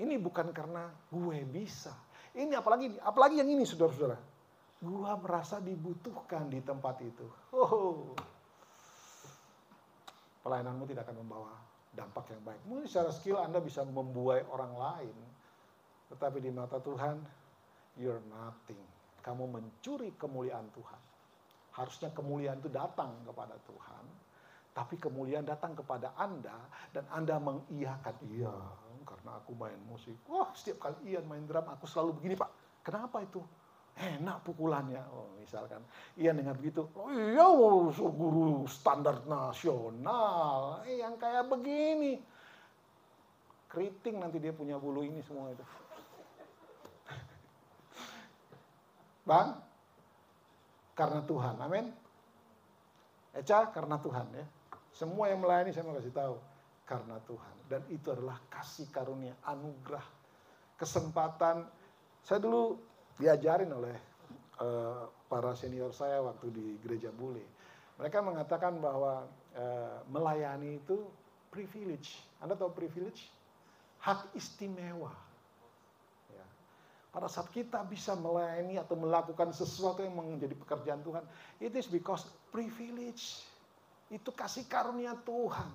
Ini bukan karena gue bisa. Ini apalagi yang ini, saudara-saudara. Gue merasa dibutuhkan di tempat itu. Pelayananmu tidak akan membawa dampak yang baik. Mungkin secara skill Anda bisa membuai orang lain. Tetapi di mata Tuhan, you're nothing. Kamu mencuri kemuliaan Tuhan. Harusnya kemuliaan itu datang kepada Tuhan. Tapi kemuliaan datang kepada Anda. Dan Anda mengiyakan. Iya, karena aku main musik. Wah, setiap kali Ian main drum, aku selalu begini, Pak. Kenapa itu? Enak pukulannya. Oh, misalkan. Ian dengar begitu. Oh iya, guru standar nasional. Yang kayak begini. Keriting nanti dia punya bulu ini semua itu. Bang, karena Tuhan, amin. Eca, karena Tuhan ya. Semua yang melayani saya mau kasih tahu, karena Tuhan. Dan itu adalah kasih karunia, anugerah, kesempatan. Saya dulu diajarin oleh para senior saya waktu di Gereja Bule. Mereka mengatakan bahwa melayani itu privilege. Anda tahu privilege? Hak istimewa. Pada saat kita bisa melayani atau melakukan sesuatu yang menjadi pekerjaan Tuhan, it is because privilege. Itu kasih karunia Tuhan.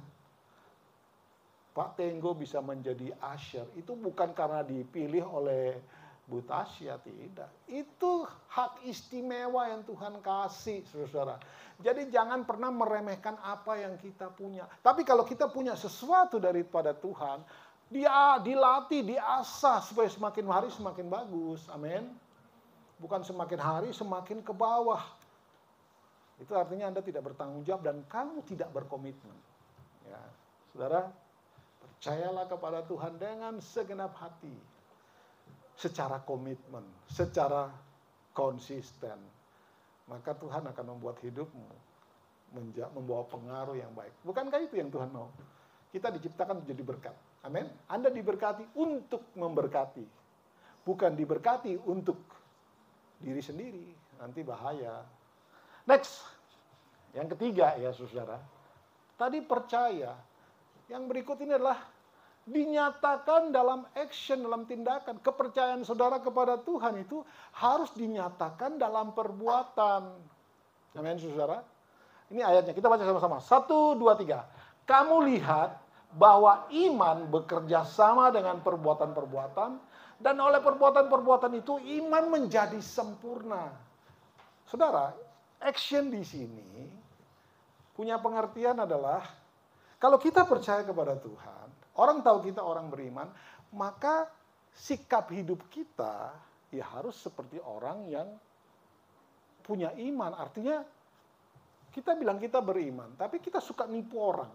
Pak Tenggo bisa menjadi usher, itu bukan karena dipilih oleh Bu Tasya, tidak. Itu hak istimewa yang Tuhan kasih, saudara. Jadi jangan pernah meremehkan apa yang kita punya. Tapi kalau kita punya sesuatu daripada Tuhan, Dia dilatih, diasah supaya semakin hari semakin bagus. Amin. Bukan semakin hari semakin ke bawah. Itu artinya Anda tidak bertanggung jawab dan kamu tidak berkomitmen. Ya, saudara, percayalah kepada Tuhan dengan segenap hati. Secara komitmen, secara konsisten. Maka Tuhan akan membuat hidupmu membawa pengaruh yang baik. Bukankah itu yang Tuhan mau? Kita diciptakan menjadi berkat. Amin. Anda diberkati untuk memberkati. Bukan diberkati untuk diri sendiri. Nanti bahaya. Next. Yang ketiga ya saudara. Tadi percaya. Yang berikut ini adalah dinyatakan dalam action, dalam tindakan. Kepercayaan saudara kepada Tuhan itu harus dinyatakan dalam perbuatan. Amin saudara. Ini ayatnya, kita baca sama-sama. 1, 2, 3. Kamu lihat bahwa iman bekerja sama dengan perbuatan-perbuatan, dan oleh perbuatan-perbuatan itu iman menjadi sempurna. Saudara, action di sini punya pengertian adalah, kalau kita percaya kepada Tuhan, orang tahu kita orang beriman, maka sikap hidup kita ya harus seperti orang yang punya iman. Artinya, kita bilang kita beriman, tapi kita suka nipu orang.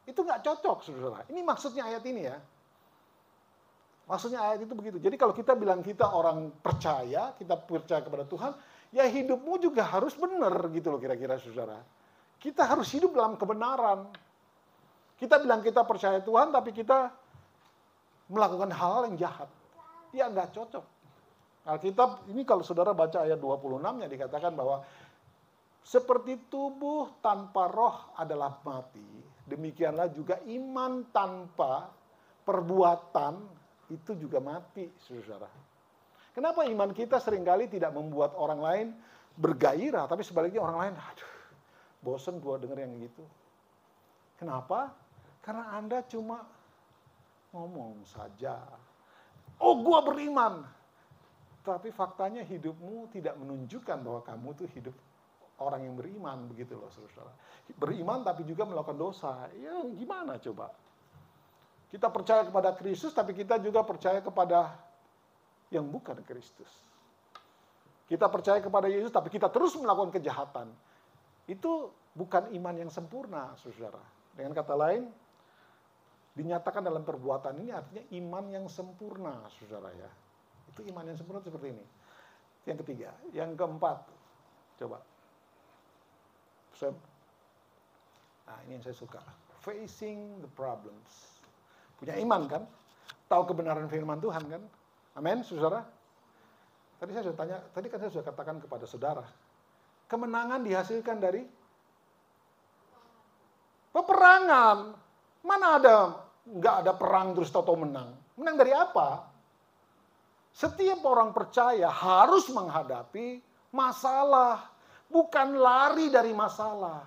Itu nggak cocok, saudara. Ini maksudnya ayat ini ya. Maksudnya ayat itu begitu. Jadi kalau kita bilang kita orang percaya, kita percaya kepada Tuhan, ya hidupmu juga harus benar gitu loh kira-kira saudara. Kita harus hidup dalam kebenaran. Kita bilang kita percaya Tuhan, tapi kita melakukan hal yang jahat. Ya nggak cocok. Alkitab, ini kalau saudara baca ayat 26-nya dikatakan bahwa seperti tubuh tanpa roh adalah mati, demikianlah juga iman tanpa perbuatan itu juga mati, saudara. Kenapa iman kita seringkali tidak membuat orang lain bergairah, tapi sebaliknya orang lain, aduh, bosen gua denger yang gitu. Kenapa? Karena Anda cuma ngomong saja. Oh, gua beriman. Tapi faktanya hidupmu tidak menunjukkan bahwa kamu tuh hidup orang yang beriman, begitu loh saudara. Beriman tapi juga melakukan dosa. Ya gimana coba? Kita percaya kepada Kristus tapi kita juga percaya kepada yang bukan Kristus. Kita percaya kepada Yesus tapi kita terus melakukan kejahatan. Itu bukan iman yang sempurna, saudara. Dengan kata lain, dinyatakan dalam perbuatan ini artinya iman yang sempurna, saudara ya. Itu iman yang sempurna seperti ini. Yang ketiga, yang keempat. Coba. Nah, ini yang saya suka. Facing the problems. Punya iman kan? Tahu kebenaran firman Tuhan kan? Amin, saudara. Tadi saya sudah tanya, tadi kan saya sudah katakan kepada saudara. Kemenangan dihasilkan dari peperangan. Mana ada, nggak ada perang terus tahu-tahu menang. Menang dari apa? Setiap orang percaya harus menghadapi masalah. Bukan lari dari masalah.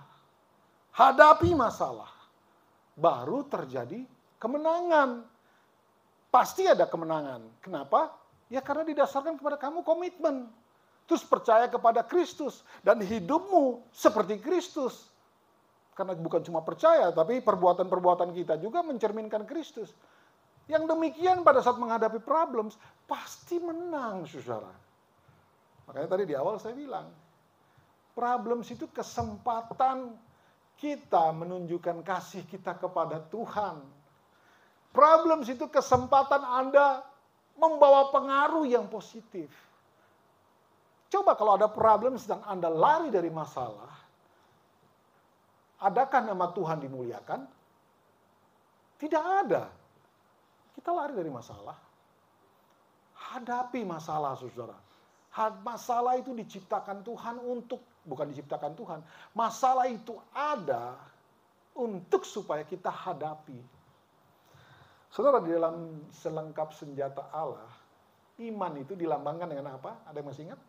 Hadapi masalah. Baru terjadi kemenangan. Pasti ada kemenangan. Kenapa? Ya karena didasarkan kepada kamu komitmen. Terus percaya kepada Kristus. Dan hidupmu seperti Kristus. Karena bukan cuma percaya, tapi perbuatan-perbuatan kita juga mencerminkan Kristus. Yang demikian pada saat menghadapi problems, pasti menang, saudara. Makanya tadi di awal saya bilang, problems itu kesempatan kita menunjukkan kasih kita kepada Tuhan. Problems itu kesempatan Anda membawa pengaruh yang positif. Coba kalau ada problem sedang Anda lari dari masalah, adakah nama Tuhan dimuliakan? Tidak ada. Kita lari dari masalah. Hadapi masalah, saudara. Masalah itu diciptakan Tuhan untuk, bukan diciptakan Tuhan. Masalah itu ada untuk supaya kita hadapi. Saudara, di dalam selengkap senjata Allah, iman itu dilambangkan dengan apa? Ada yang masih ingat?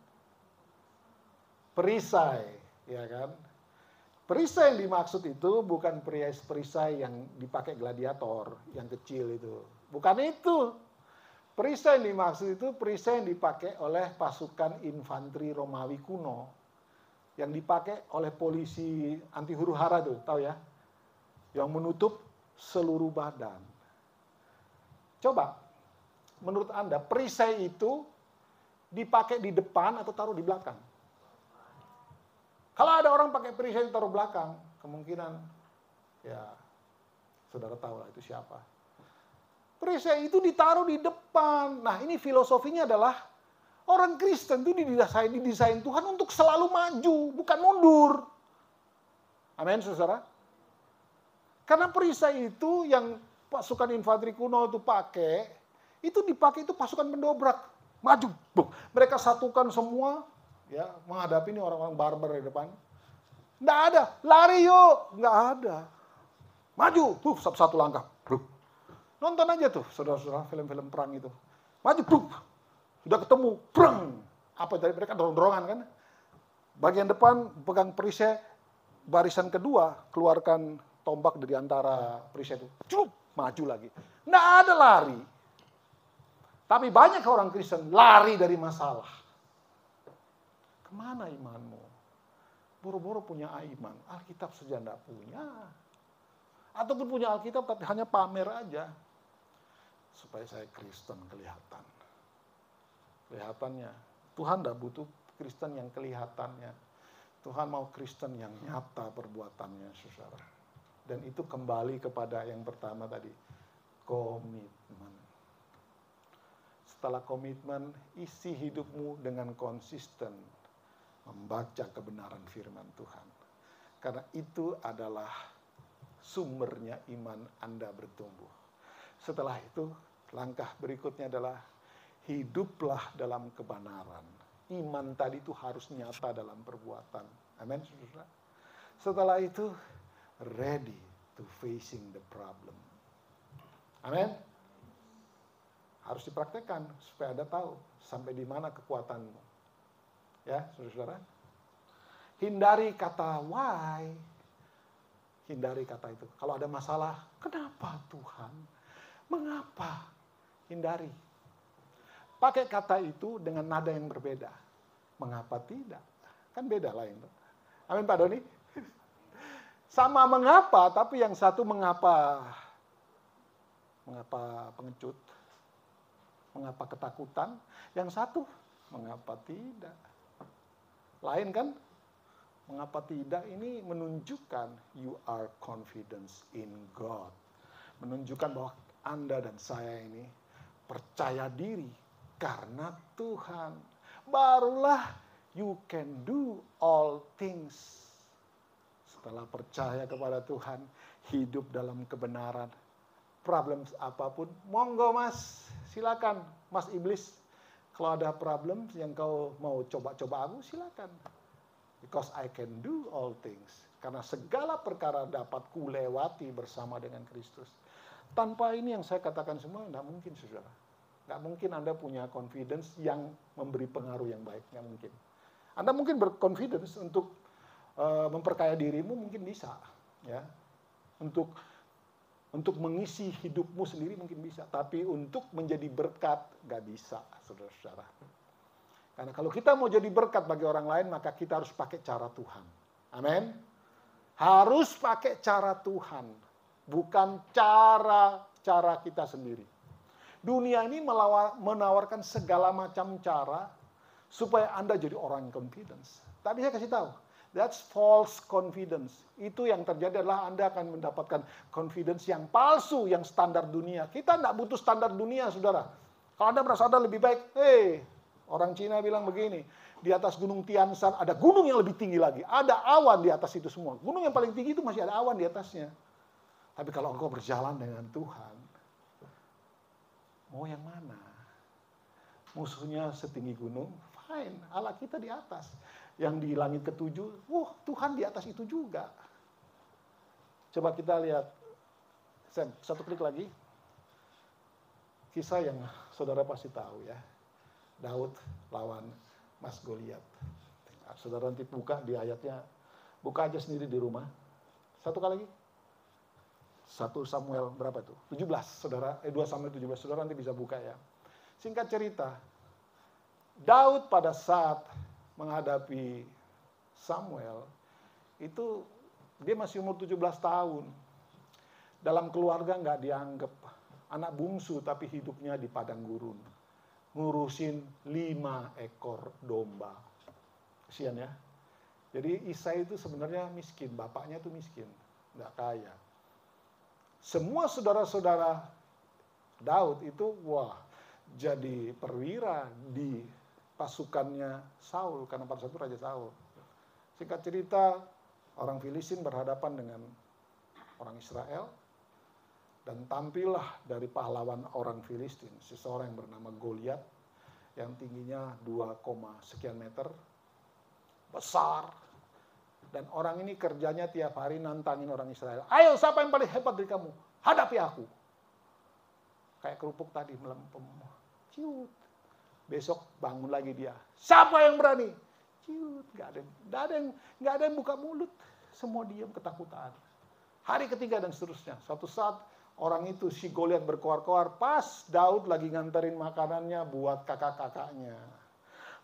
Perisai, ya kan? Perisai yang dimaksud itu bukan perisai yang dipakai gladiator, yang kecil itu. Bukan itu. Perisai yang dimaksud itu perisai yang dipakai oleh pasukan infanteri Romawi kuno. Yang dipakai oleh polisi anti huru-hara tuh, tahu ya? Yang menutup seluruh badan. Coba, menurut Anda, perisai itu dipakai di depan atau taruh di belakang? Kalau ada orang pakai perisai taruh belakang, kemungkinan ya saudara tahu lah itu siapa. Perisai itu ditaruh di depan. Nah, ini filosofinya adalah orang Kristen itu didesain Tuhan untuk selalu maju, bukan mundur. Amin, saudara. Karena perisai itu yang pasukan infanteri kuno itu pakai, itu dipakai itu pasukan pendobrak. Maju. Mereka satukan semua, ya menghadapi ini orang-orang barbar di depan. Nggak ada. Lari yuk. Nggak ada. Maju. Satu langkah. Nonton aja tuh, saudara-saudara, film-film perang itu. Maju. Sudah ketemu. Apa tadi mereka dorong-dorongan kan? Bagian depan pegang perisai. Barisan kedua keluarkan tombak dari antara perisai itu. Maju lagi. Nggak ada lari. Tapi banyak orang Kristen lari dari masalah. Kemana imanmu? Boro-boro punya iman. Alkitab saja nggak punya. Ataupun punya Alkitab tapi hanya pamer aja. Supaya saya Kristen kelihatan. Kelihatannya. Tuhan nggak butuh Kristen yang kelihatannya. Tuhan mau Kristen yang nyata perbuatannya, saudara. Dan itu kembali kepada yang pertama tadi. Komitmen. Setelah komitmen, isi hidupmu dengan konsisten membaca kebenaran firman Tuhan. Karena itu adalah sumbernya iman Anda bertumbuh. Setelah itu, langkah berikutnya adalah hiduplah dalam kebenaran. Iman tadi itu harus nyata dalam perbuatan. Amin, saudara. Setelah itu, ready to facing the problem. Amin. Harus dipraktekkan supaya Anda tahu sampai di mana kekuatanmu. Ya, saudara-saudara. Hindari kata why. Hindari kata itu. Kalau ada masalah, kenapa Tuhan? Mengapa? Hindari. Pakai kata itu dengan nada yang berbeda. Mengapa tidak? Kan beda lain. Amin, Pak Doni? Sama mengapa, tapi yang satu mengapa pengecut, mengapa ketakutan, yang satu mengapa tidak. Lain kan? Mengapa tidak ini menunjukkan you are confident in God. Menunjukkan bahwa Anda dan saya ini percaya diri karena Tuhan. Barulah you can do all things. Setelah percaya kepada Tuhan, hidup dalam kebenaran, problem apapun, monggo mas, silakan mas iblis. Kalau ada problem yang kau mau coba-coba aku, silakan. Because I can do all things. Karena segala perkara dapat kulewati bersama dengan Kristus. Tanpa ini yang saya katakan semua, tidak mungkin saudara. Tidak mungkin Anda punya confidence yang memberi pengaruh yang baik. Tidak mungkin. Anda mungkin berconfidence untuk memperkaya dirimu, mungkin bisa. Ya. Untuk mengisi hidupmu sendiri mungkin bisa. Tapi untuk menjadi berkat, nggak bisa, saudara-saudara. Karena kalau kita mau jadi berkat bagi orang lain, maka kita harus pakai cara Tuhan. Amin. Harus pakai cara Tuhan. Bukan cara kita sendiri. Dunia ini menawarkan segala macam cara supaya Anda jadi orang yang confidence. Tadi saya kasih tahu. That's false confidence. Itu yang terjadi adalah Anda akan mendapatkan confidence yang palsu, yang standar dunia. Kita tidak butuh standar dunia, saudara. Kalau Anda merasa Anda lebih baik, orang Cina bilang begini, di atas gunung Tian Shan ada gunung yang lebih tinggi lagi. Ada awan di atas itu semua. Gunung yang paling tinggi itu masih ada awan di atasnya. Tapi kalau engkau berjalan dengan Tuhan, mau yang mana? Musuhnya setinggi gunung, fine. Allah kita di atas. Yang di langit ketujuh, Tuhan di atas itu juga. Coba kita lihat, Sam, satu klik lagi. Kisah yang saudara pasti tahu ya. Daud lawan Mas Goliat. Nah, saudara nanti buka di ayatnya, buka aja sendiri di rumah. Satu kali lagi. 1 Samuel berapa itu? 17, saudara. 2 Samuel 17, saudara nanti bisa buka ya. Singkat cerita, Daud pada saat menghadapi Samuel, itu dia masih umur 17 tahun. Dalam keluarga nggak dianggap anak bungsu tapi hidupnya di padang gurun. Ngurusin 5 ekor domba. Kasihan ya. Jadi Isai itu sebenarnya miskin, bapaknya itu miskin, nggak kaya. Semua saudara-saudara Daud itu jadi perwira di pasukannya Saul, karena pada saat itu Raja Saul. Singkat cerita, orang Filistin berhadapan dengan orang Israel, dan tampillah dari pahlawan orang Filistin, seseorang yang bernama Goliat, yang tingginya 2, sekian meter, besar. Dan orang ini kerjanya tiap hari nantangin orang Israel. Ayo, siapa yang paling hebat dari kamu? Hadapi aku. Kayak kerupuk tadi melempem. Ciut. Besok bangun lagi dia. Siapa yang berani? Ciut. Gak ada yang buka mulut. Semua diam ketakutan. Hari ketiga dan seterusnya. Suatu saat orang itu, si Goliat berkoar-koar, pas Daud lagi nganterin makanannya buat kakak-kakaknya.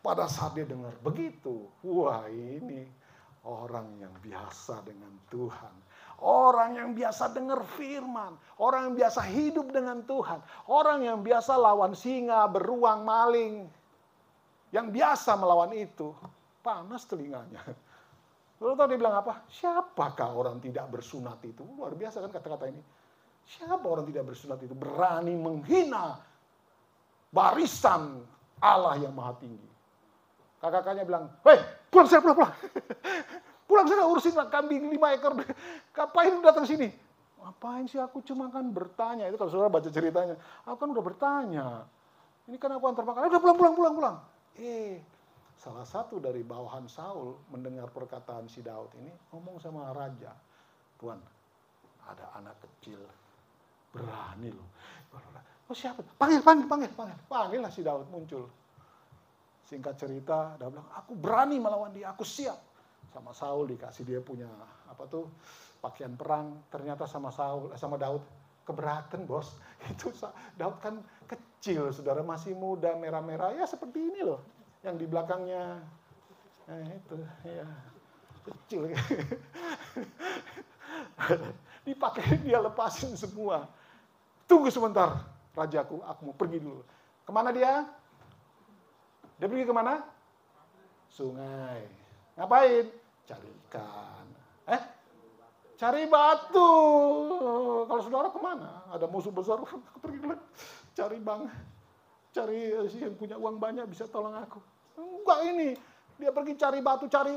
Pada saat dia dengar begitu, wah ini orang yang biasa dengan Tuhan. Orang yang biasa dengar firman. Orang yang biasa hidup dengan Tuhan. Orang yang biasa lawan singa, beruang, maling. Yang biasa melawan itu, panas telinganya. Lalu tahu dia bilang apa? Siapakah orang tidak bersunat itu? Luar biasa kan kata-kata ini. Siapa orang tidak bersunat itu? Berani menghina barisan Allah yang maha tinggi. Kakak-kakaknya bilang, "Hei, pulang sana, pulang. Pulang sana urusin kambing 5 ekor. Ngapain datang sini?" "Ngapain sih, aku cuma kan bertanya." Itu kalau saudara baca ceritanya. "Aku kan udah bertanya. Ini kan aku antar makan." "Udah pulang. Salah satu dari bawahan Saul mendengar perkataan si Daud ini, ngomong sama raja, "Tuan, ada anak kecil. Berani loh." "Oh, siapa? Panggil. Panggillah si Daud muncul. Singkat cerita, dia bilang, "Aku berani melawan dia, aku siap." Sama Saul dikasih dia punya pakaian perang. Ternyata sama Daud keberatan, bos. Itu Daud kan kecil, saudara, masih muda, merah-merah, ya seperti ini loh. Yang di belakangnya, itu, ya kecil. Dipakai, dia lepasin semua. "Tunggu sebentar, rajaku, aku mau pergi dulu." Kemana dia? Dia pergi kemana? Sungai. Ngapain? Cari ikan. Cari batu. Kalau saudara kemana? Ada musuh besar, pergi dulu. Cari si yang punya uang banyak bisa tolong aku. Enggak, ini. Dia pergi cari batu, cari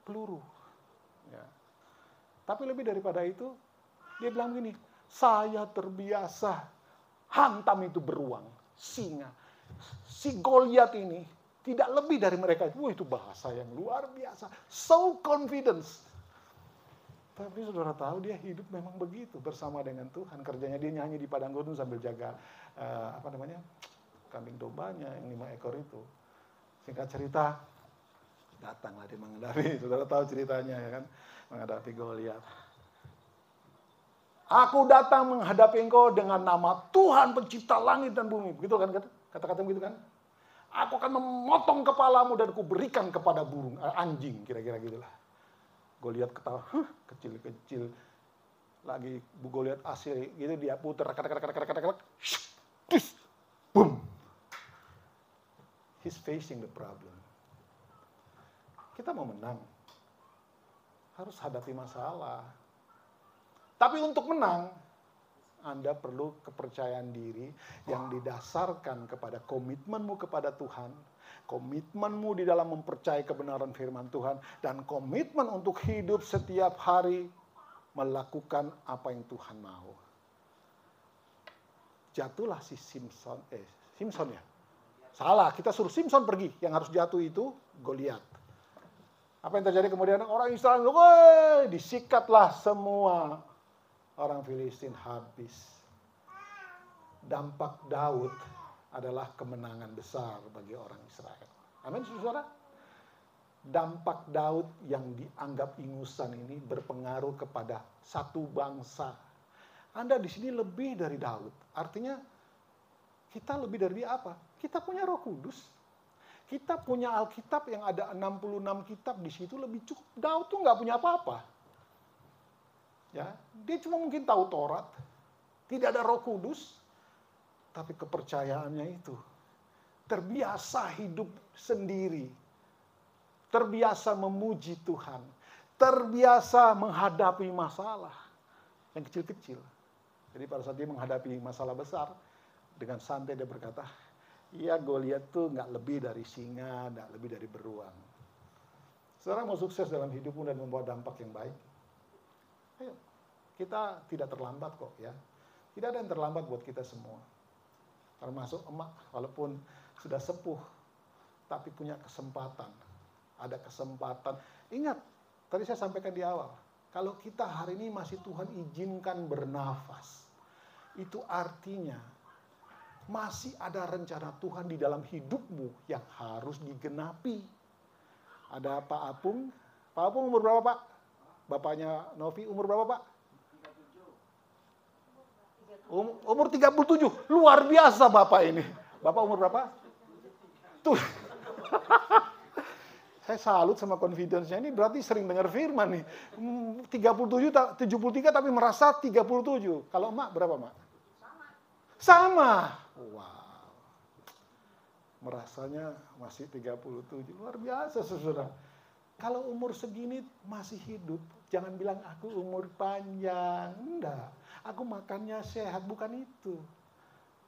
peluru. Ya. Tapi lebih daripada itu, dia bilang begini, "Saya terbiasa hantam itu beruang, singa. Si Goliat ini tidak lebih dari mereka." Itu bahasa yang luar biasa. So confidence. Tapi saudara tahu dia hidup memang begitu bersama dengan Tuhan. Kerjanya dia nyanyi di padang gurun sambil jaga kambing dombanya yang 5 ekor itu. Singkat cerita, datanglah dia menghadapi. Saudara tahu ceritanya ya kan, menghadapi Goliat. "Aku datang menghadapi engkau dengan nama Tuhan pencipta langit dan bumi." Begitu kan kata-kata begitu kan? "Aku akan memotong kepalamu dan aku berikan kepada burung, anjing," kira-kira gitulah. Goliat ketawa, kecil-kecil. Lagi Goliat asli gitu, dia puter, boom. He's facing the problem. Kita mau menang, harus hadapi masalah. Tapi untuk menang, Anda perlu kepercayaan diri yang didasarkan kepada komitmenmu kepada Tuhan, komitmenmu di dalam mempercayai kebenaran firman Tuhan, dan komitmen untuk hidup setiap hari melakukan apa yang Tuhan mau. Jatuhlah si Simpson ya? Salah, kita suruh Simpson pergi. Yang harus jatuh itu Goliat. Apa yang terjadi kemudian? Orang Israel, disikatlah semua. Orang Filistin habis. Dampak Daud adalah kemenangan besar bagi orang Israel. Amin, saudara. Dampak Daud yang dianggap ingusan ini berpengaruh kepada satu bangsa. Anda di sini lebih dari Daud. Artinya kita lebih dari dia apa? Kita punya Roh Kudus. Kita punya Alkitab yang ada 66 kitab di situ lebih cukup. Daud tuh nggak punya apa-apa. Ya, dia cuma mungkin tahu Taurat, tidak ada Roh Kudus, tapi kepercayaannya itu terbiasa hidup sendiri, terbiasa memuji Tuhan, terbiasa menghadapi masalah yang kecil-kecil. Jadi pada saat dia menghadapi masalah besar, dengan santai dia berkata, ya Goliat tuh nggak lebih dari singa, nggak lebih dari beruang. Saudara mau sukses dalam hidupmu dan membawa dampak yang baik? Ayo, kita tidak terlambat kok ya. Tidak ada yang terlambat buat kita semua. Termasuk emak, walaupun sudah sepuh, tapi punya kesempatan. Ada kesempatan. Ingat, tadi saya sampaikan di awal, kalau kita hari ini masih Tuhan izinkan bernafas, itu artinya masih ada rencana Tuhan di dalam hidupmu yang harus digenapi. Ada Pak Apung. Pak Apung umur berapa, Pak? Bapaknya Novi umur berapa, Pak? Umur 37. Luar biasa Bapak ini. Bapak umur berapa? Tuh. Saya salut sama confidence-nya. Ini berarti sering dengar firman nih. 73 tapi merasa 37. Kalau emak berapa, Mak? Sama. Wow. Merasanya masih 37. Luar biasa, Saudara. Kalau umur segini masih hidup, jangan bilang aku umur panjang. Enggak. Aku makannya sehat, bukan itu.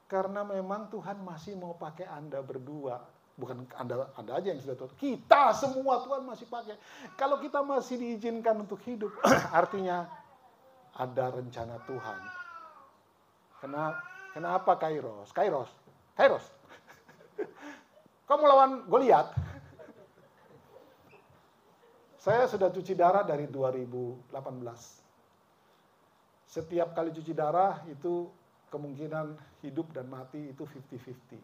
Karena memang Tuhan masih mau pakai Anda berdua. Bukan Anda aja yang sudah tahu. Kita semua Tuhan masih pakai. Kalau kita masih diizinkan untuk hidup, artinya ada rencana Tuhan. Kenapa Kairos? Kairos. Kamu lawan Goliat. Saya sudah cuci darah dari 2018. Setiap kali cuci darah itu kemungkinan hidup dan mati itu 50-50.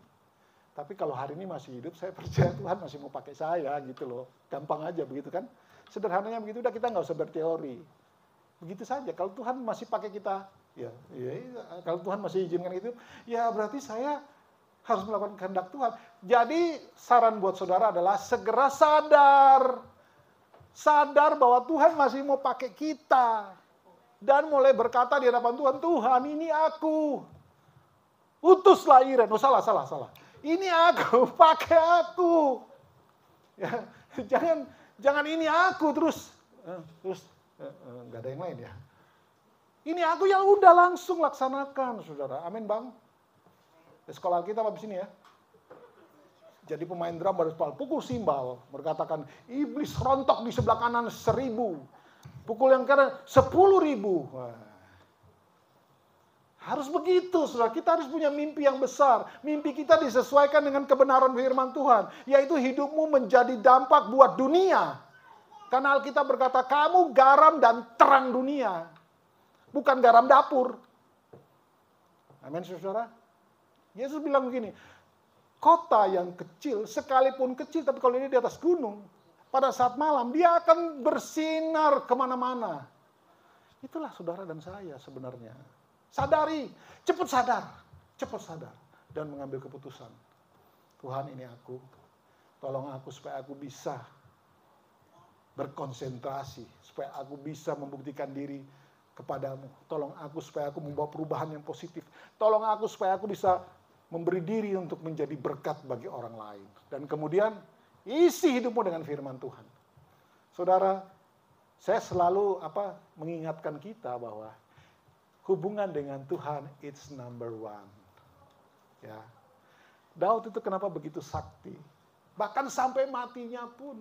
Tapi kalau hari ini masih hidup, saya percaya Tuhan masih mau pakai saya gitu loh. Gampang aja begitu kan. Sederhananya begitu, udah kita nggak usah berteori. Begitu saja, kalau Tuhan masih pakai kita, ya, kalau Tuhan masih izinkan itu, ya berarti saya harus melakukan kehendak Tuhan. Jadi saran buat saudara adalah segera sadar bahwa Tuhan masih mau pakai kita. Dan mulai berkata di hadapan Tuhan, Tuhan ini aku. Utuslah Iren. Oh salah. Ini aku, pakai aku. Ya, jangan ini aku terus nggak ada yang lain ya. Ini aku yang udah langsung laksanakan, saudara. Amin bang. Sekolah kita habis ini ya. Jadi pemain drum baru pukul simbal, berkatakan iblis rontok di sebelah kanan 1000, pukul yang kanan 10.000. Wah. Harus begitu, saudara. Kita harus punya mimpi yang besar. Mimpi kita disesuaikan dengan kebenaran firman Tuhan, yaitu hidupmu menjadi dampak buat dunia. Karena Alkitab berkata, kamu garam dan terang dunia, bukan garam dapur. Amin, saudara. Yesus bilang begini, kota yang kecil, sekalipun kecil, tapi kalau ini di atas gunung, pada saat malam, dia akan bersinar kemana-mana. Itulah saudara dan saya sebenarnya. Sadari, cepat sadar, dan mengambil keputusan. Tuhan ini aku, tolong aku supaya aku bisa berkonsentrasi, supaya aku bisa membuktikan diri kepadamu. Tolong aku supaya aku membawa perubahan yang positif. Tolong aku supaya aku bisa memberi diri untuk menjadi berkat bagi orang lain. Dan kemudian isi hidupmu dengan firman Tuhan. Saudara, saya selalu mengingatkan kita bahwa hubungan dengan Tuhan it's number one. Ya. Daud itu kenapa begitu sakti? Bahkan sampai matinya pun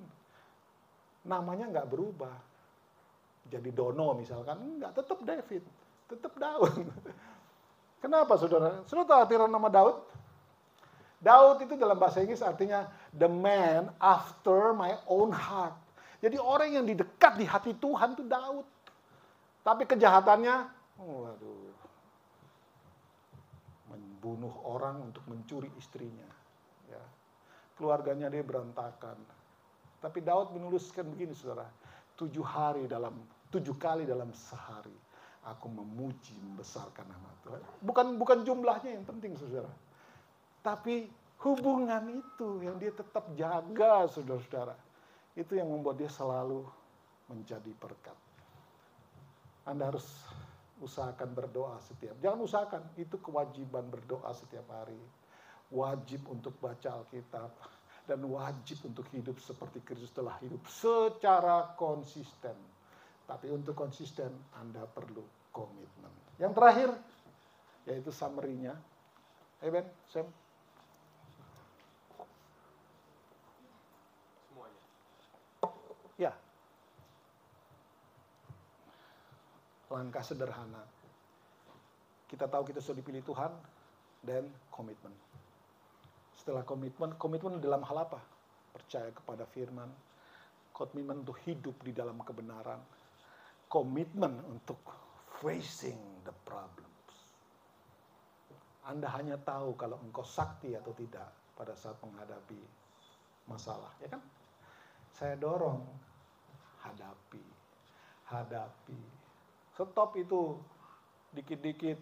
namanya nggak berubah. Jadi Dono misalkan, enggak, tetap David, tetap Daud. Kenapa saudara? Saudara tahu arti nama Daud? Daud itu dalam bahasa Inggris artinya the man after my own heart. Jadi orang yang didekat di hati Tuhan itu Daud. Tapi kejahatannya, membunuh orang untuk mencuri istrinya. Ya. Keluarganya dia berantakan. Tapi Daud menuliskan begini saudara, 7 kali dalam sehari aku memuji, membesarkan nama Tuhan. Bukan jumlahnya yang penting saudara. Tapi hubungan itu yang dia tetap jaga saudara-saudara. Itu yang membuat dia selalu menjadi berkat. Anda harus usahakan berdoa setiap. Jangan usahakan, itu kewajiban berdoa setiap hari. Wajib untuk baca Alkitab. Dan wajib untuk hidup seperti Kristus telah hidup secara konsisten. Tapi untuk konsisten, Anda perlu komitmen. Yang terakhir, yaitu summary-nya. Ben, Sam. Semuanya. Ya. Langkah sederhana. Kita tahu kita sudah dipilih Tuhan, dan komitmen. Setelah komitmen dalam hal apa? Percaya kepada firman, komitmen untuk hidup di dalam kebenaran, komitmen untuk facing the problems. Anda hanya tahu kalau engkau sakti atau tidak pada saat menghadapi masalah, ya kan? Saya dorong, hadapi. Stop itu dikit-dikit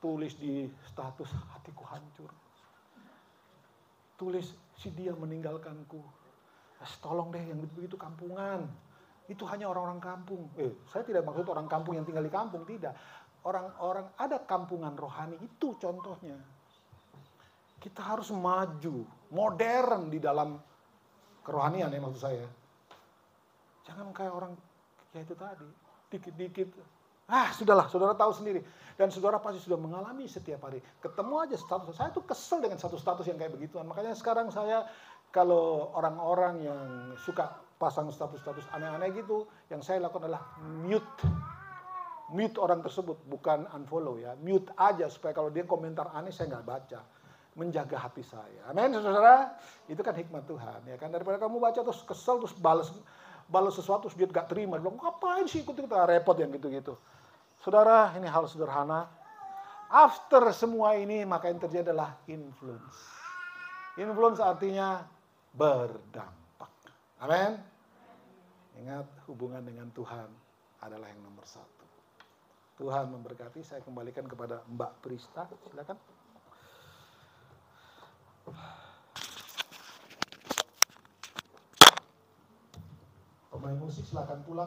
tulis di status, hatiku hancur. Tulis, si dia meninggalkanku. Tolong deh, yang begitu kampungan. Itu hanya orang-orang kampung. Saya tidak maksud orang kampung yang tinggal di kampung, tidak. Orang-orang ada kampungan rohani, itu contohnya. Kita harus maju, modern di dalam kerohanian ya maksud saya. Jangan kayak orang kayak itu tadi, dikit-dikit. Sudahlah, saudara tahu sendiri. Dan saudara pasti sudah mengalami setiap hari. Ketemu aja status. Saya tuh kesel dengan satu status yang kayak begituan. Makanya sekarang saya, kalau orang-orang yang suka pasang status-status aneh-aneh gitu, yang saya lakukan adalah mute. Mute orang tersebut, bukan unfollow ya. Mute aja, supaya kalau dia komentar aneh, saya nggak baca. Menjaga hati saya. Amin, saudara. Itu kan hikmat Tuhan. Ya kan, daripada kamu baca terus kesel, terus balas sesuatu, terus dia nggak terima. Dia bilang, ngapain sih ikut kita repot yang gitu-gitu. Saudara, ini hal sederhana. After semua ini, maka yang terjadi adalah influence. Influence artinya berdampak. Amin. Ingat, hubungan dengan Tuhan adalah yang nomor satu. Tuhan memberkati. Saya kembalikan kepada Mbak Prista. Silakan. Pemain musik silakan pulang.